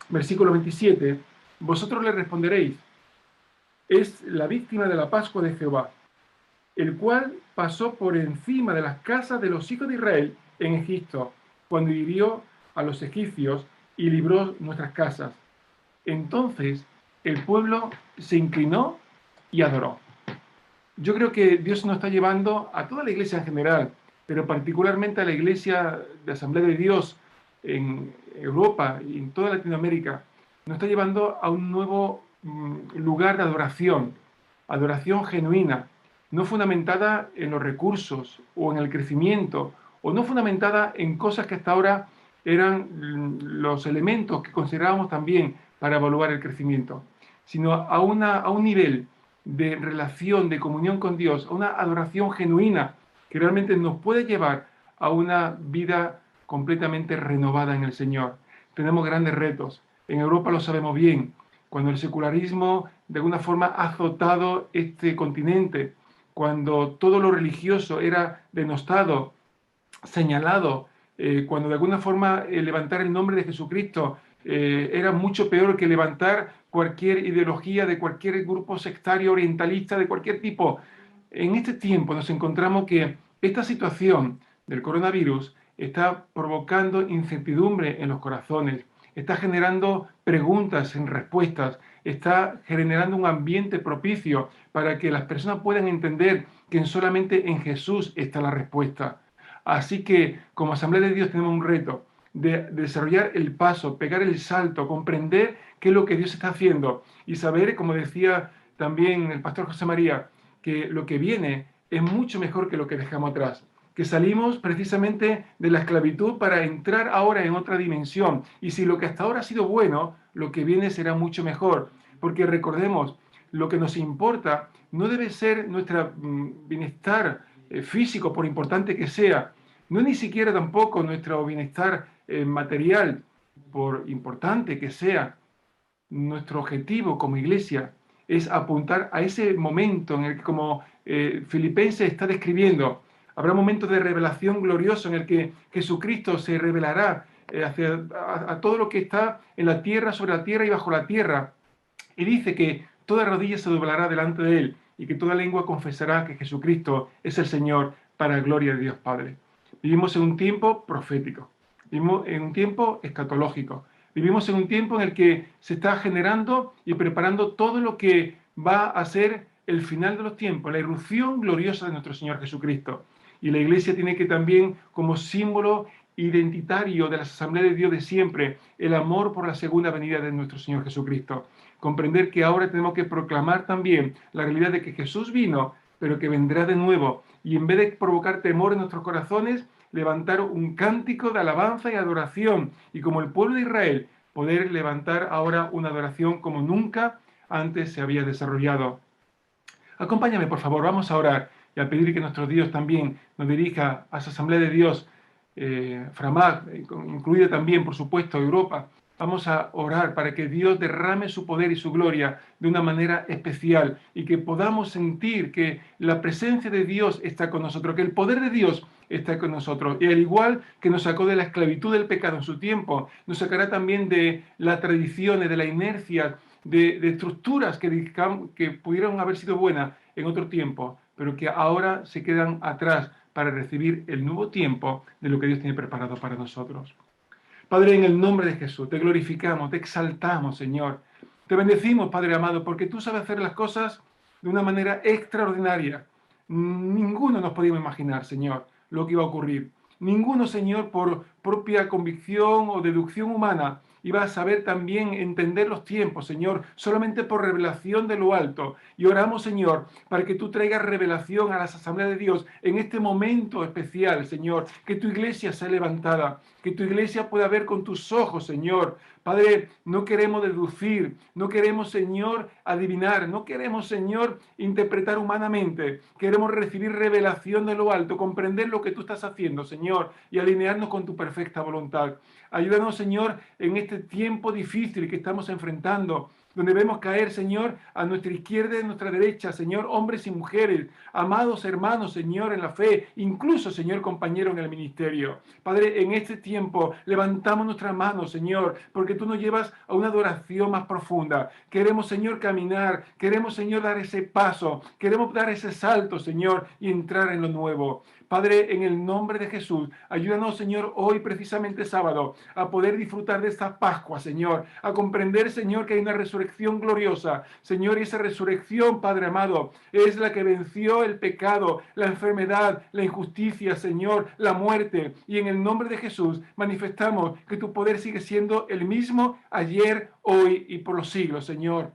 versículo 27, vosotros le responderéis, es la víctima de la Pascua de Jehová, el cual pasó por encima de las casas de los hijos de Israel en Egipto, cuando hirió a los egipcios y libró nuestras casas. Entonces el pueblo se inclinó y adoró. Yo creo que Dios nos está llevando a toda la iglesia en general, pero particularmente a la iglesia de Asamblea de Dios en Europa y en toda Latinoamérica, nos está llevando a un nuevo lugar de adoración, adoración genuina, no fundamentada en los recursos o en el crecimiento, o no fundamentada en cosas que hasta ahora eran los elementos que considerábamos también para evaluar el crecimiento, sino a un nivel de relación, de comunión con Dios, a una adoración genuina que realmente nos puede llevar a una vida completamente renovada en el Señor. Tenemos grandes retos. En Europa lo sabemos bien. Cuando el secularismo de alguna forma ha azotado este continente, cuando todo lo religioso era denostado, señalado, cuando de alguna forma levantar el nombre de Jesucristo era mucho peor que levantar cualquier ideología de cualquier grupo sectario orientalista de cualquier tipo. En este tiempo nos encontramos que esta situación del coronavirus está provocando incertidumbre en los corazones, está generando preguntas sin respuestas, está generando un ambiente propicio para que las personas puedan entender que solamente en Jesús está la respuesta. Así que como Asamblea de Dios tenemos un reto de desarrollar el paso, pegar el salto, comprender qué es lo que Dios está haciendo y saber, como decía también el pastor José María, que lo que viene es mucho mejor que lo que dejamos atrás, que salimos precisamente de la esclavitud para entrar ahora en otra dimensión. Y si lo que hasta ahora ha sido bueno, lo que viene será mucho mejor. Porque recordemos, lo que nos importa no debe ser nuestro bienestar físico, por importante que sea, no ni siquiera tampoco nuestro bienestar material, por importante que sea. Nuestro objetivo como iglesia es apuntar a ese momento en el que, como Filipenses está describiendo, habrá momentos de revelación glorioso en el que Jesucristo se revelará a todo lo que está en la tierra, sobre la tierra y bajo la tierra. Y dice que toda rodilla se doblará delante de él y que toda lengua confesará que Jesucristo es el Señor para la gloria de Dios Padre. Vivimos en un tiempo profético, vivimos en un tiempo escatológico, vivimos en un tiempo en el que se está generando y preparando todo lo que va a ser el final de los tiempos, la irrupción gloriosa de nuestro Señor Jesucristo. Y la Iglesia tiene que también, como símbolo identitario de la Asamblea de Dios de siempre, el amor por la segunda venida de nuestro Señor Jesucristo. Comprender que ahora tenemos que proclamar también la realidad de que Jesús vino, pero que vendrá de nuevo. Y en vez de provocar temor en nuestros corazones, levantar un cántico de alabanza y adoración. Y como el pueblo de Israel, poder levantar ahora una adoración como nunca antes se había desarrollado. Acompáñame, por favor, vamos a orar y a pedir que nuestro Dios también nos dirija a esa Asamblea de Dios, Framag, incluida también, por supuesto, Europa. Vamos a orar para que Dios derrame su poder y su gloria de una manera especial y que podamos sentir que la presencia de Dios está con nosotros, que el poder de Dios está con nosotros. Y al igual que nos sacó de la esclavitud del pecado en su tiempo, nos sacará también de las tradiciones, de la inercia, de estructuras que pudieron haber sido buenas en otro tiempo, pero que ahora se quedan atrás para recibir el nuevo tiempo de lo que Dios tiene preparado para nosotros. Padre, en el nombre de Jesús, te glorificamos, te exaltamos, Señor. Te bendecimos, Padre amado, porque tú sabes hacer las cosas de una manera extraordinaria. Ninguno nos podíamos imaginar, Señor, lo que iba a ocurrir. Ninguno, Señor, por propia convicción o deducción humana, iba a saber también entender los tiempos, Señor, solamente por revelación de lo alto. Y oramos, Señor, para que tú traigas revelación a las asambleas de Dios en este momento especial, Señor, que tu iglesia sea levantada, que tu iglesia pueda ver con tus ojos, Señor. Padre, no queremos deducir, no queremos, Señor, adivinar, no queremos, Señor, interpretar humanamente. Queremos recibir revelación de lo alto, comprender lo que tú estás haciendo, Señor, y alinearnos con tu perfecta voluntad. Ayúdanos, Señor, en este tiempo difícil que estamos enfrentando, donde vemos caer, Señor, a nuestra izquierda y a nuestra derecha, Señor, hombres y mujeres, amados hermanos, Señor, en la fe, incluso, Señor, compañeros en el ministerio. Padre, en este tiempo levantamos nuestras manos, Señor, porque tú nos llevas a una adoración más profunda. Queremos, Señor, caminar, queremos, Señor, dar ese paso, queremos dar ese salto, Señor, y entrar en lo nuevo. Padre, en el nombre de Jesús, ayúdanos, Señor, hoy precisamente sábado, a poder disfrutar de esta Pascua, Señor, a comprender, Señor, que hay una resurrección gloriosa, Señor, y esa resurrección, Padre amado, es la que venció el pecado, la enfermedad, la injusticia, Señor, la muerte, y en el nombre de Jesús manifestamos que tu poder sigue siendo el mismo ayer, hoy y por los siglos, Señor.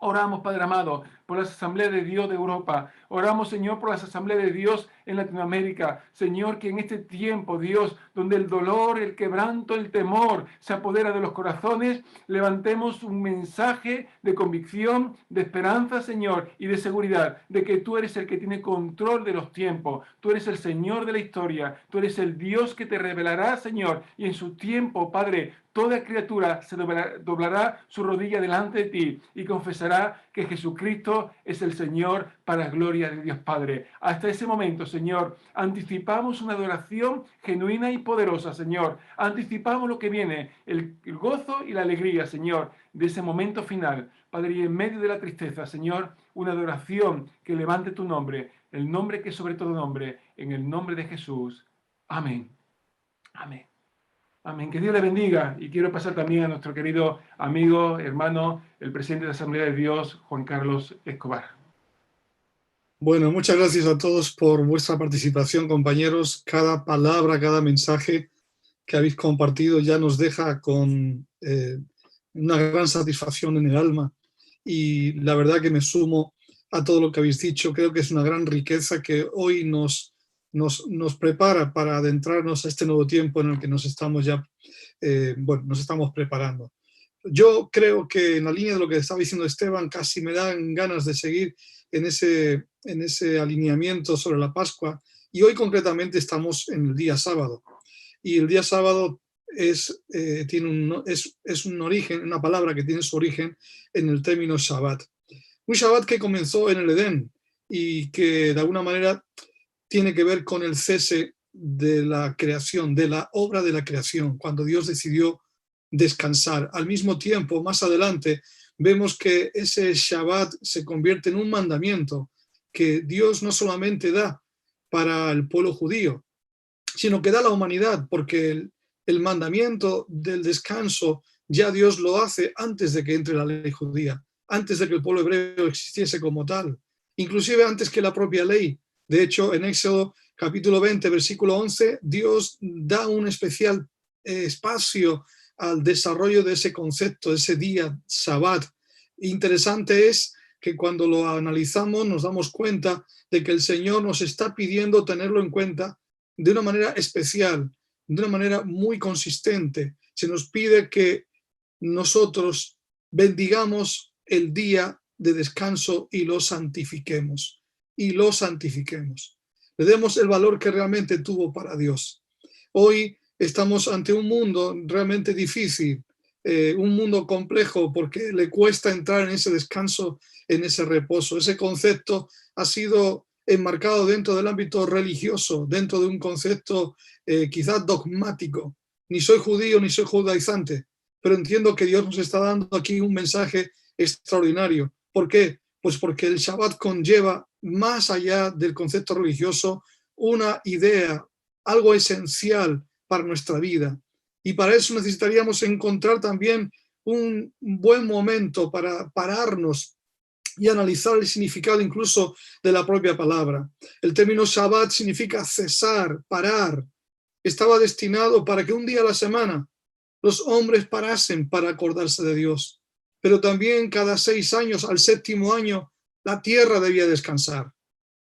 Oramos, Padre amado, por las asambleas de Dios de Europa. Oramos, Señor, por las asambleas de Dios en Latinoamérica. Señor, que en este tiempo, Dios, donde el dolor, el quebranto, el temor se apodera de los corazones, levantemos un mensaje de convicción, de esperanza, Señor, y de seguridad, de que tú eres el que tiene control de los tiempos. Tú eres el Señor de la historia. Tú eres el Dios que te revelará, Señor, y en su tiempo, Padre, toda criatura se doblará su rodilla delante de ti y confesará que Jesucristo es el Señor para la gloria de Dios Padre. Hasta ese momento, Señor, anticipamos una adoración genuina y poderosa, Señor. Anticipamos lo que viene, el gozo y la alegría, Señor, de ese momento final. Padre, y en medio de la tristeza, Señor, una adoración que levante tu nombre, el nombre que es sobre todo nombre, en el nombre de Jesús. Amén. Amén. Amén. Que Dios le bendiga. Y quiero pasar también a nuestro querido amigo, hermano, el presidente de la Asamblea de Dios, Juan Carlos Escobar. Bueno, muchas gracias a todos por vuestra participación, compañeros. Cada palabra, cada mensaje que habéis compartido ya nos deja con una gran satisfacción en el alma. Y la verdad que me sumo a todo lo que habéis dicho. Creo que es una gran riqueza que hoy nos prepara para adentrarnos a este nuevo tiempo en el que nos estamos ya, nos estamos preparando. Yo creo que en la línea de lo que estaba diciendo Esteban, casi me dan ganas de seguir en ese alineamiento sobre la Pascua, y hoy concretamente estamos en el día sábado. Y el día sábado es un origen, una palabra que tiene su origen en el término Shabbat. Un Shabbat que comenzó en el Edén y que de alguna manera tiene que ver con el cese de la creación, de la obra de la creación, cuando Dios decidió descansar. Al mismo tiempo, más adelante, vemos que ese Shabbat se convierte en un mandamiento que Dios no solamente da para el pueblo judío, sino que da a la humanidad, porque el mandamiento del descanso ya Dios lo hace antes de que entre la ley judía, antes de que el pueblo hebreo existiese como tal, inclusive antes que la propia ley. De hecho, en Éxodo capítulo 20, versículo 11, Dios da un especial espacio al desarrollo de ese concepto, de ese día, Shabbat. Interesante es que cuando lo analizamos nos damos cuenta de que el Señor nos está pidiendo tenerlo en cuenta de una manera especial, de una manera muy consistente. Se nos pide que nosotros bendigamos el día de descanso y lo santifiquemos. Le demos el valor que realmente tuvo para Dios. Hoy estamos ante un mundo realmente difícil, un mundo complejo, porque le cuesta entrar en ese descanso, en ese reposo. Ese concepto ha sido enmarcado dentro del ámbito religioso, dentro de un concepto quizás dogmático. Ni soy judío ni soy judaizante, pero entiendo que Dios nos está dando aquí un mensaje extraordinario. ¿Por qué? Pues porque el Shabbat conlleva, más allá del concepto religioso, una idea, algo esencial para nuestra vida. Y para eso necesitaríamos encontrar también un buen momento para pararnos y analizar el significado incluso de la propia palabra. El término Shabbat significa cesar, parar. Estaba destinado para que un día a la semana los hombres parasen para acordarse de Dios. Pero también cada 6 años, al 7º año, la tierra debía descansar.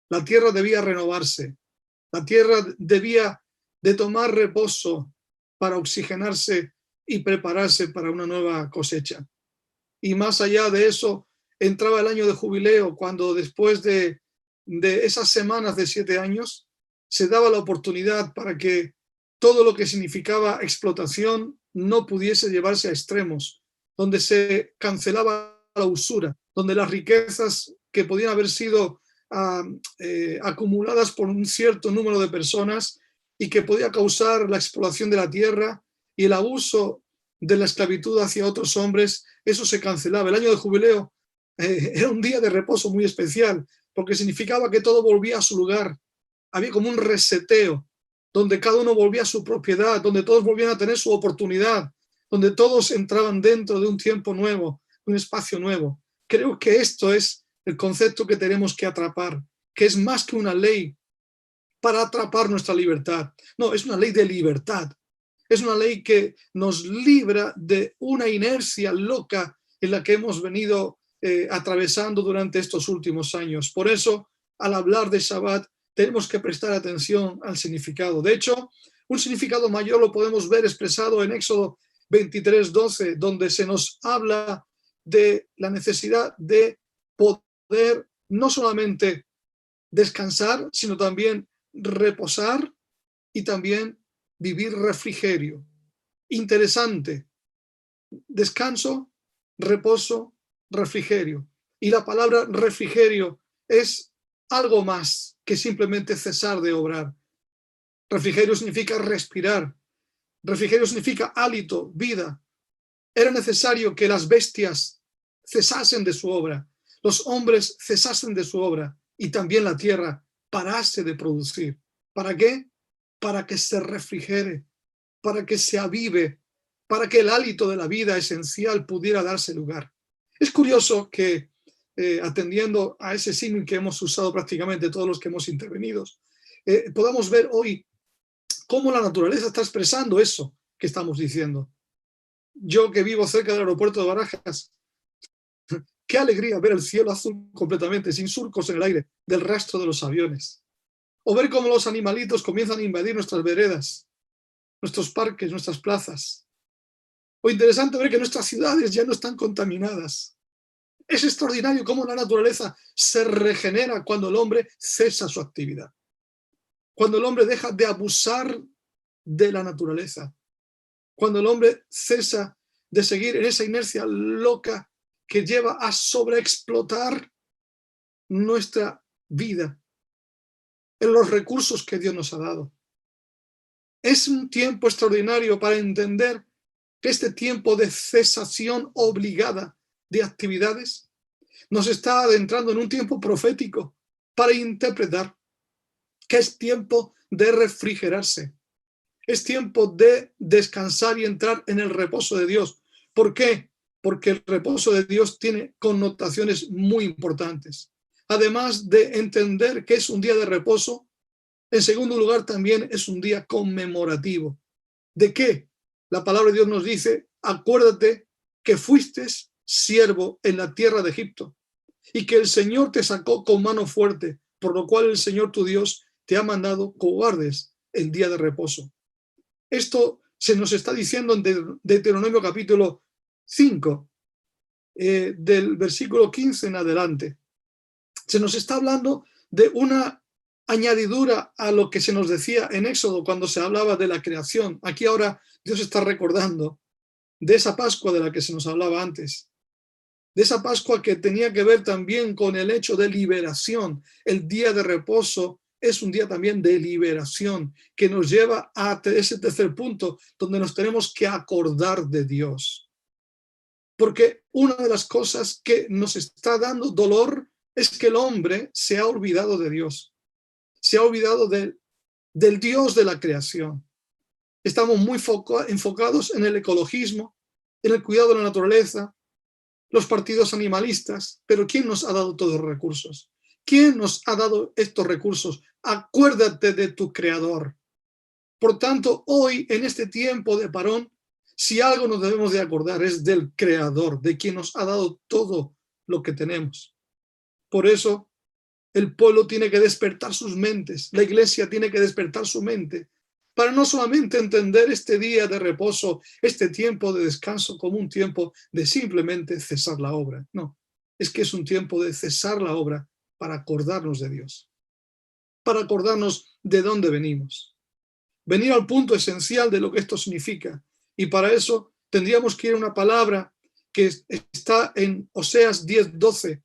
La tierra debía renovarse. La tierra debía de tomar reposo para oxigenarse y prepararse para una nueva cosecha. Y más allá de eso, entraba el año de jubileo, cuando después de esas semanas de 7 años, se daba la oportunidad para que todo lo que significaba explotación no pudiese llevarse a extremos, donde se cancelaba la usura, donde las riquezas que podían haber sido acumuladas por un cierto número de personas y que podía causar la explotación de la tierra y el abuso de la esclavitud hacia otros hombres, eso se cancelaba. El año de jubileo era un día de reposo muy especial, porque significaba que todo volvía a su lugar. Había como un reseteo, donde cada uno volvía a su propiedad, donde todos volvían a tener su oportunidad, donde todos entraban dentro de un tiempo nuevo, un espacio nuevo. Creo que esto es el concepto que tenemos que atrapar, que es más que una ley para atrapar nuestra libertad. No, es una ley de libertad. Es una ley que nos libra de una inercia loca en la que hemos venido atravesando durante estos últimos años. Por eso, al hablar de Shabbat, tenemos que prestar atención al significado. De hecho, un significado mayor lo podemos ver expresado en Éxodo 23:12, donde se nos habla de la necesidad de poder no solamente descansar, sino también reposar y también vivir refrigerio. Interesante. Descanso, reposo, refrigerio. Y la palabra refrigerio es algo más que simplemente cesar de obrar. Refrigerio significa respirar. Refrigerio significa hálito, vida. Era necesario que las bestias cesasen de su obra, los hombres cesasen de su obra y también la tierra parase de producir. ¿Para qué? Para que se refrigere, para que se avive, para que el hálito de la vida esencial pudiera darse lugar. Es curioso que, atendiendo a ese símil que hemos usado prácticamente todos los que hemos intervenido, podamos ver hoy cómo la naturaleza está expresando eso que estamos diciendo. Yo que vivo cerca del aeropuerto de Barajas, qué alegría ver el cielo azul completamente, sin surcos en el aire, del rastro de los aviones. O ver cómo los animalitos comienzan a invadir nuestras veredas, nuestros parques, nuestras plazas. O interesante ver que nuestras ciudades ya no están contaminadas. Es extraordinario cómo la naturaleza se regenera cuando el hombre cesa su actividad. Cuando el hombre deja de abusar de la naturaleza. Cuando el hombre cesa de seguir en esa inercia loca que lleva a sobreexplotar nuestra vida en los recursos que Dios nos ha dado. Es un tiempo extraordinario para entender que este tiempo de cesación obligada de actividades nos está adentrando en un tiempo profético para interpretar que es tiempo de refrigerarse. Es tiempo de descansar y entrar en el reposo de Dios. ¿Por qué? Porque el reposo de Dios tiene connotaciones muy importantes. Además de entender que es un día de reposo, en segundo lugar también es un día conmemorativo. ¿De qué? La palabra de Dios nos dice, acuérdate que fuiste siervo en la tierra de Egipto y que el Señor te sacó con mano fuerte, por lo cual el Señor tu Dios te ha mandado que guardes el día de reposo. Esto se nos está diciendo en Deuteronomio capítulo 5, del versículo 15 en adelante. Se nos está hablando de una añadidura a lo que se nos decía en Éxodo cuando se hablaba de la creación. Aquí ahora Dios está recordando de esa Pascua de la que se nos hablaba antes. De esa Pascua que tenía que ver también con el hecho de liberación. El día de reposo es un día también de liberación que nos lleva a ese tercer punto donde nos tenemos que acordar de Dios. Porque una de las cosas que nos está dando dolor es que el hombre se ha olvidado de Dios. Se ha olvidado del Dios de la creación. Estamos muy enfocados en el ecologismo, en el cuidado de la naturaleza, los partidos animalistas, pero ¿quién nos ha dado todos los recursos? ¿Quién nos ha dado estos recursos? Acuérdate de tu Creador. Por tanto, hoy, en este tiempo de parón, si algo nos debemos de acordar es del Creador, de quien nos ha dado todo lo que tenemos. Por eso, el pueblo tiene que despertar sus mentes, la iglesia tiene que despertar su mente, para no solamente entender este día de reposo, este tiempo de descanso como un tiempo de simplemente cesar la obra. No, es que es un tiempo de cesar la obra para acordarnos de Dios, para acordarnos de dónde venimos. Venir al punto esencial de lo que esto significa. Y para eso tendríamos que ir a una palabra que está en Oseas 10:12,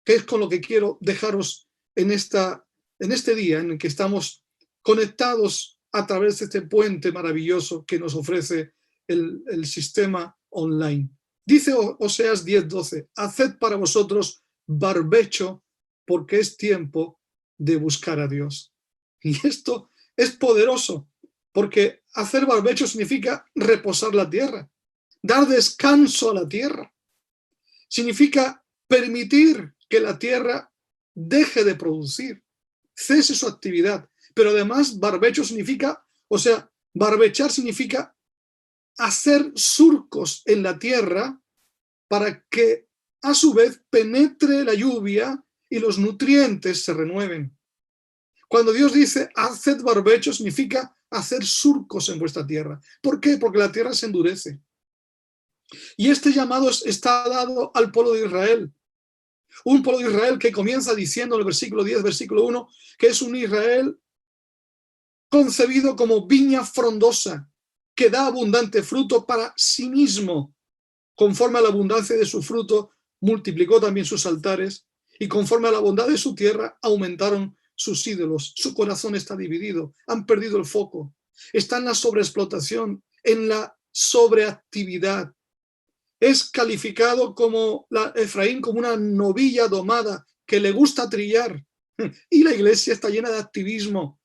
que es con lo que quiero dejaros en este día en el que estamos conectados a través de este puente maravilloso que nos ofrece el sistema online. Dice Oseas 10:12, haced para vosotros barbecho porque es tiempo de buscar a Dios. Y esto es poderoso, porque hacer barbecho significa reposar la tierra, dar descanso a la tierra. Significa permitir que la tierra deje de producir, cese su actividad. Pero además barbecho significa, barbechar significa hacer surcos en la tierra para que a su vez penetre la lluvia y los nutrientes se renueven. Cuando Dios dice haced barbecho, significa hacer surcos en vuestra tierra. ¿Por qué? Porque la tierra se endurece. Y este llamado está dado al pueblo de Israel. Un pueblo de Israel que comienza diciendo en el versículo 10, versículo 1, que es un Israel concebido como viña frondosa, que da abundante fruto para sí mismo. Conforme a la abundancia de su fruto, multiplicó también sus altares, y conforme a la bondad de su tierra, aumentaron sus ídolos. Su corazón está dividido, han perdido el foco, está en la sobreexplotación, en la sobreactividad. Es calificado como Efraín como una novilla domada que le gusta trillar. Y la iglesia está llena de activismo.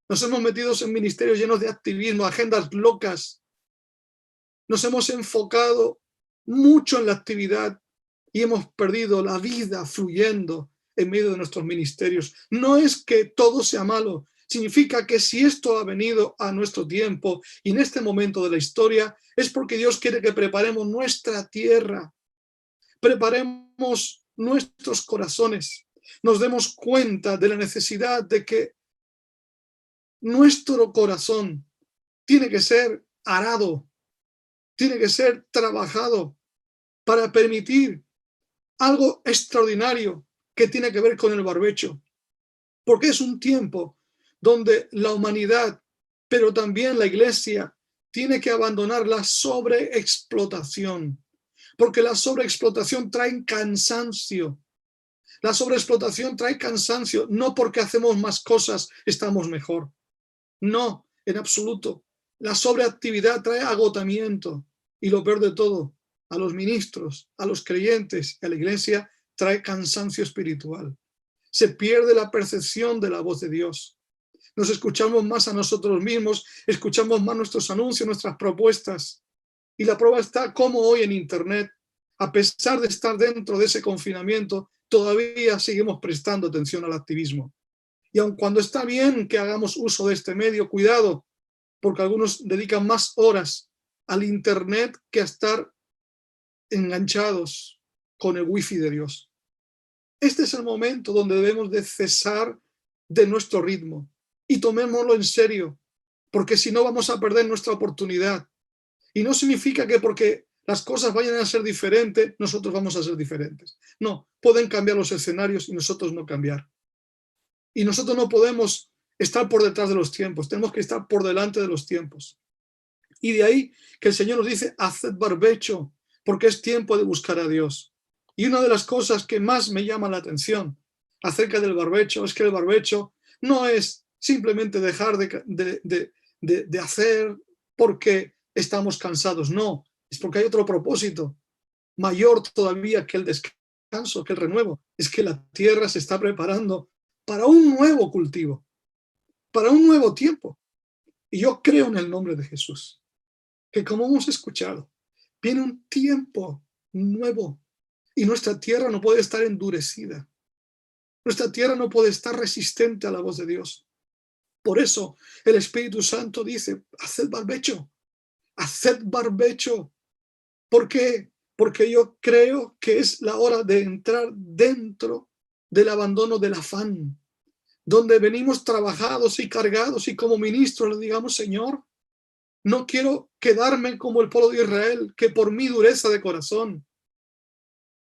Nos hemos metido en ministerios llenos de activismo, agendas locas. Nos hemos enfocado mucho en la actividad y hemos perdido la vida fluyendo en medio de nuestros ministerios. No es que todo sea malo, significa que si esto ha venido a nuestro tiempo y en este momento de la historia, es porque Dios quiere que preparemos nuestra tierra, preparemos nuestros corazones, nos demos cuenta de la necesidad de que nuestro corazón tiene que ser arado, tiene que ser trabajado para permitir algo extraordinario que tiene que ver con el barbecho, porque es un tiempo donde la humanidad, pero también la iglesia, tiene que abandonar la sobreexplotación, porque la sobreexplotación trae cansancio. La sobreexplotación trae cansancio, no porque hacemos más cosas estamos mejor. No, en absoluto. La sobreactividad trae agotamiento y lo peor de todo, a los ministros, a los creyentes y a la iglesia trae cansancio espiritual. Se pierde la percepción de la voz de Dios. Nos escuchamos más a nosotros mismos, escuchamos más nuestros anuncios, nuestras propuestas. Y la prueba está como hoy en Internet, a pesar de estar dentro de ese confinamiento, todavía seguimos prestando atención al activismo. Y aun cuando está bien que hagamos uso de este medio, cuidado, porque algunos dedican más horas al Internet que a estar enganchados con el wifi de Dios. Este es el momento donde debemos de cesar de nuestro ritmo y tomémoslo en serio, porque si no vamos a perder nuestra oportunidad. Y no significa que porque las cosas vayan a ser diferentes, nosotros vamos a ser diferentes. No, pueden cambiar los escenarios y nosotros no cambiar. Y nosotros no podemos estar por detrás de los tiempos, tenemos que estar por delante de los tiempos. Y de ahí que el Señor nos dice, haced barbecho, porque es tiempo de buscar a Dios. Y una de las cosas que más me llama la atención acerca del barbecho es que el barbecho no es simplemente dejar de hacer porque estamos cansados, no, es porque hay otro propósito mayor todavía que el descanso, que el renuevo, es que la tierra se está preparando para un nuevo cultivo, para un nuevo tiempo. Y yo creo en el nombre de Jesús, que como hemos escuchado, viene un tiempo nuevo y nuestra tierra no puede estar endurecida. Nuestra tierra no puede estar resistente a la voz de Dios. Por eso el Espíritu Santo dice, haced barbecho, haced barbecho. ¿Por qué? Porque yo creo que es la hora de entrar dentro del abandono del afán, donde venimos trabajados y cargados y como ministros le digamos, Señor, no quiero quedarme como el pueblo de Israel, que por mi dureza de corazón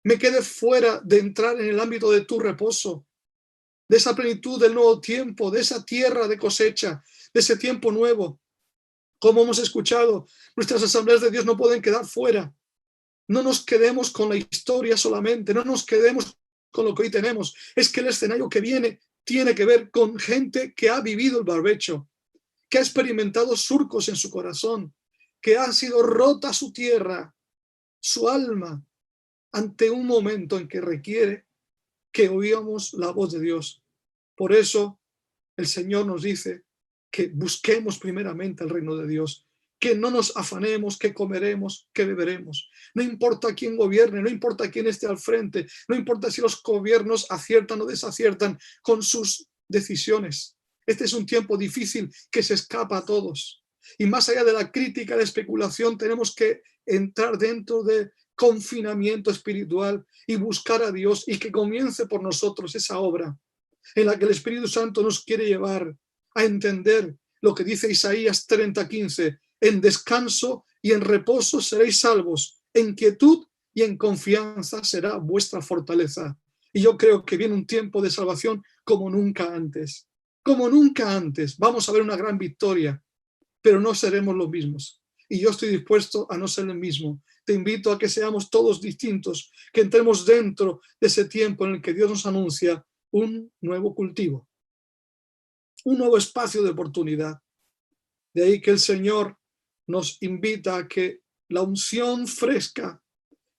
me quede fuera de entrar en el ámbito de tu reposo, de esa plenitud del nuevo tiempo, de esa tierra de cosecha, de ese tiempo nuevo. Como hemos escuchado, nuestras asambleas de Dios no pueden quedar fuera. No nos quedemos con la historia solamente, no nos quedemos con lo que hoy tenemos. Es que el escenario que viene tiene que ver con gente que ha vivido el barbecho, que ha experimentado surcos en su corazón, que ha sido rota su tierra, su alma, ante un momento en que requiere que oigamos la voz de Dios. Por eso el Señor nos dice que busquemos primeramente el reino de Dios, que no nos afanemos, que comeremos, que beberemos. No importa quién gobierne, no importa quién esté al frente, no importa si los gobiernos aciertan o desaciertan con sus decisiones. Este es un tiempo difícil que se escapa a todos. Y más allá de la crítica, la especulación, tenemos que entrar dentro de confinamiento espiritual y buscar a Dios, y que comience por nosotros esa obra en la que el Espíritu Santo nos quiere llevar a entender lo que dice Isaías 30:15: en descanso y en reposo seréis salvos, en quietud y en confianza será vuestra fortaleza. Y yo creo que viene un tiempo de salvación como nunca antes. Como nunca antes. Vamos a ver una gran victoria, pero no seremos los mismos. Y yo estoy dispuesto a no ser el mismo. Te invito a que seamos todos distintos, que entremos dentro de ese tiempo en el que Dios nos anuncia un nuevo cultivo, un nuevo espacio de oportunidad. De ahí que el Señor nos invita a que la unción fresca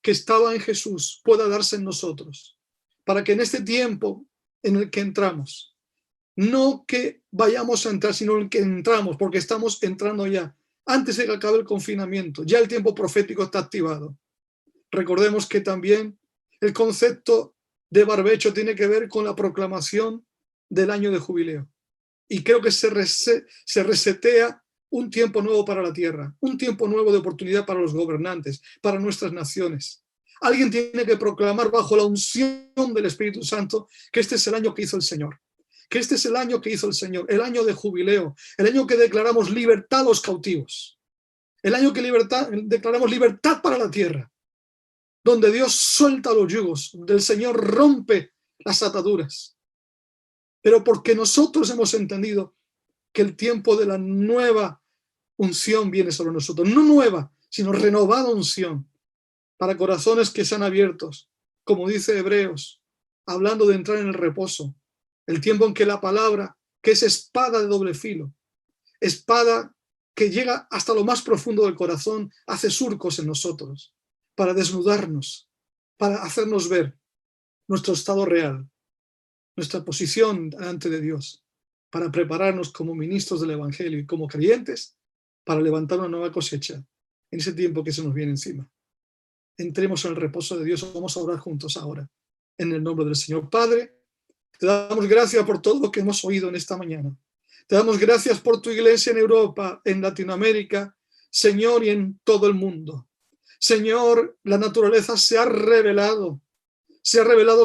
que estaba en Jesús pueda darse en nosotros, para que en este tiempo en el que entramos, no que vayamos a entrar, sino en el que entramos, porque estamos entrando ya, antes de que acabe el confinamiento, ya el tiempo profético está activado. Recordemos que también el concepto de barbecho tiene que ver con la proclamación del año de jubileo. Y creo que se resetea un tiempo nuevo para la tierra, un tiempo nuevo de oportunidad para los gobernantes, para nuestras naciones. Alguien tiene que proclamar bajo la unción del Espíritu Santo que este es el año que hizo el Señor, que este es el año que hizo el Señor, el año de jubileo, el año que declaramos libertad a los cautivos, el año que declaramos libertad para la tierra, donde Dios suelta los yugos, donde el Señor rompe las ataduras. Pero porque nosotros hemos entendido que el tiempo de la nueva unción viene sobre nosotros, no nueva, sino renovada unción, para corazones que sean abiertos, como dice Hebreos, hablando de entrar en el reposo, el tiempo en que la palabra, que es espada de doble filo, espada que llega hasta lo más profundo del corazón, hace surcos en nosotros, para desnudarnos, para hacernos ver nuestro estado real, nuestra posición delante de Dios, para prepararnos como ministros del Evangelio y como creyentes para levantar una nueva cosecha en ese tiempo que se nos viene encima. Entremos en el reposo de Dios. Vamos a orar juntos ahora, en el nombre del Señor. Padre, te damos gracias por todo lo que hemos oído en esta mañana. Te damos gracias por tu iglesia en Europa, en Latinoamérica, Señor, y en todo el mundo. Señor, la naturaleza se ha rebelado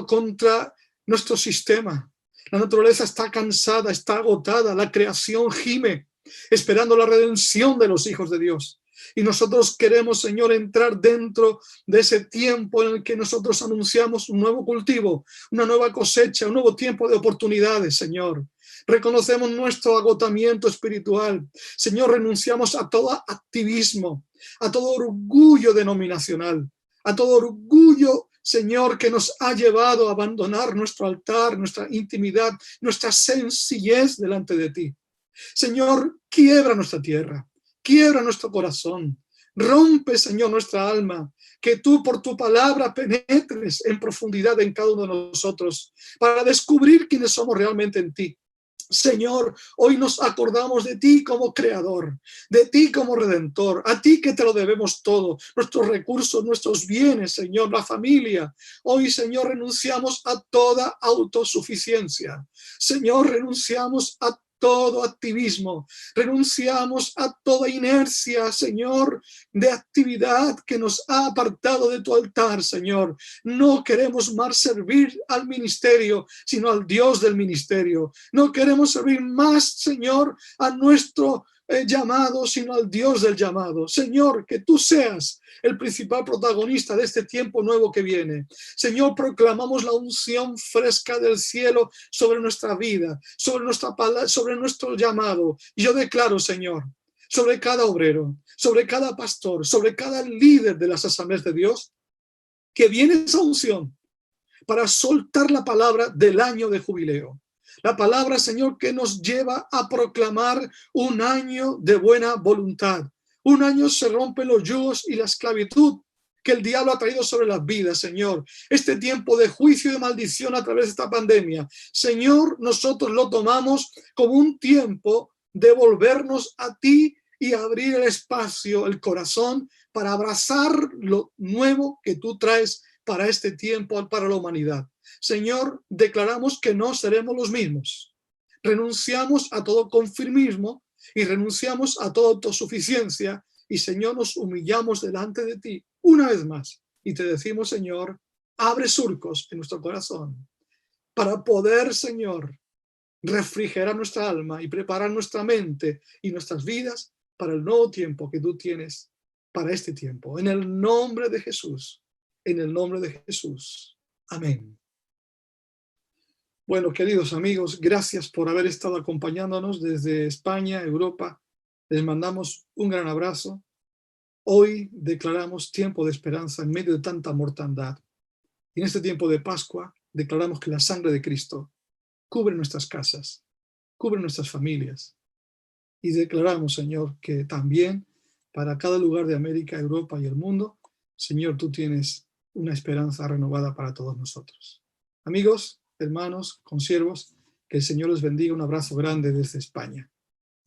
contra nuestro sistema. La naturaleza está cansada, está agotada, la creación gime, esperando la redención de los hijos de Dios. Y nosotros queremos, Señor, entrar dentro de ese tiempo en el que nosotros anunciamos un nuevo cultivo, una nueva cosecha, un nuevo tiempo de oportunidades, Señor. Reconocemos nuestro agotamiento espiritual. Señor, renunciamos a todo activismo, a todo orgullo denominacional, a todo orgullo, Señor, que nos ha llevado a abandonar nuestro altar, nuestra intimidad, nuestra sencillez delante de ti. Señor, quiebra nuestra tierra, quiebra nuestro corazón, rompe, Señor, nuestra alma, que tú por tu palabra penetres en profundidad en cada uno de nosotros para descubrir quiénes somos realmente en ti. Señor, hoy nos acordamos de ti como creador, de ti como redentor, a ti que te lo debemos todo, nuestros recursos, nuestros bienes, Señor, la familia. Hoy, Señor, renunciamos a toda autosuficiencia. Señor, renunciamos a todo activismo, renunciamos a toda inercia, Señor, de actividad que nos ha apartado de tu altar, Señor. No queremos más servir al ministerio, sino al Dios del ministerio. No queremos servir más, Señor, a nuestro llamado, sino al Dios del llamado. Señor, que tú seas el principal protagonista de este tiempo nuevo que viene. Señor, proclamamos la unción fresca del cielo sobre nuestra vida, sobre nuestra palabra, sobre nuestro llamado. Y yo declaro, Señor, sobre cada obrero, sobre cada pastor, sobre cada líder de las asambleas de Dios, que viene esa unción para soltar la palabra del año de jubileo. La palabra, Señor, que nos lleva a proclamar un año de buena voluntad. Un año se rompen los yugos y la esclavitud que el diablo ha traído sobre las vidas, Señor. Este tiempo de juicio y de maldición a través de esta pandemia, Señor, nosotros lo tomamos como un tiempo de volvernos a ti y abrir el espacio, el corazón, para abrazar lo nuevo que tú traes para este tiempo, para la humanidad. Señor, declaramos que no seremos los mismos. Renunciamos a todo conformismo y renunciamos a toda autosuficiencia y, Señor, nos humillamos delante de ti una vez más Y te decimos, Señor, abre surcos en nuestro corazón para poder, Señor, refrigerar nuestra alma y preparar nuestra mente y nuestras vidas para el nuevo tiempo que tú tienes para este tiempo. En el nombre de Jesús, en el nombre de Jesús. Amén. Bueno, queridos amigos, gracias por haber estado acompañándonos desde España, Europa. Les mandamos un gran abrazo. Hoy declaramos tiempo de esperanza en medio de tanta mortandad. Y en este tiempo de Pascua declaramos que la sangre de Cristo cubre nuestras casas, cubre nuestras familias. Y declaramos, Señor, que también para cada lugar de América, Europa y el mundo, Señor, tú tienes una esperanza renovada para todos nosotros. Amigos, hermanos, consiervos, que el Señor les bendiga. Un abrazo grande desde España.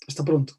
Hasta pronto.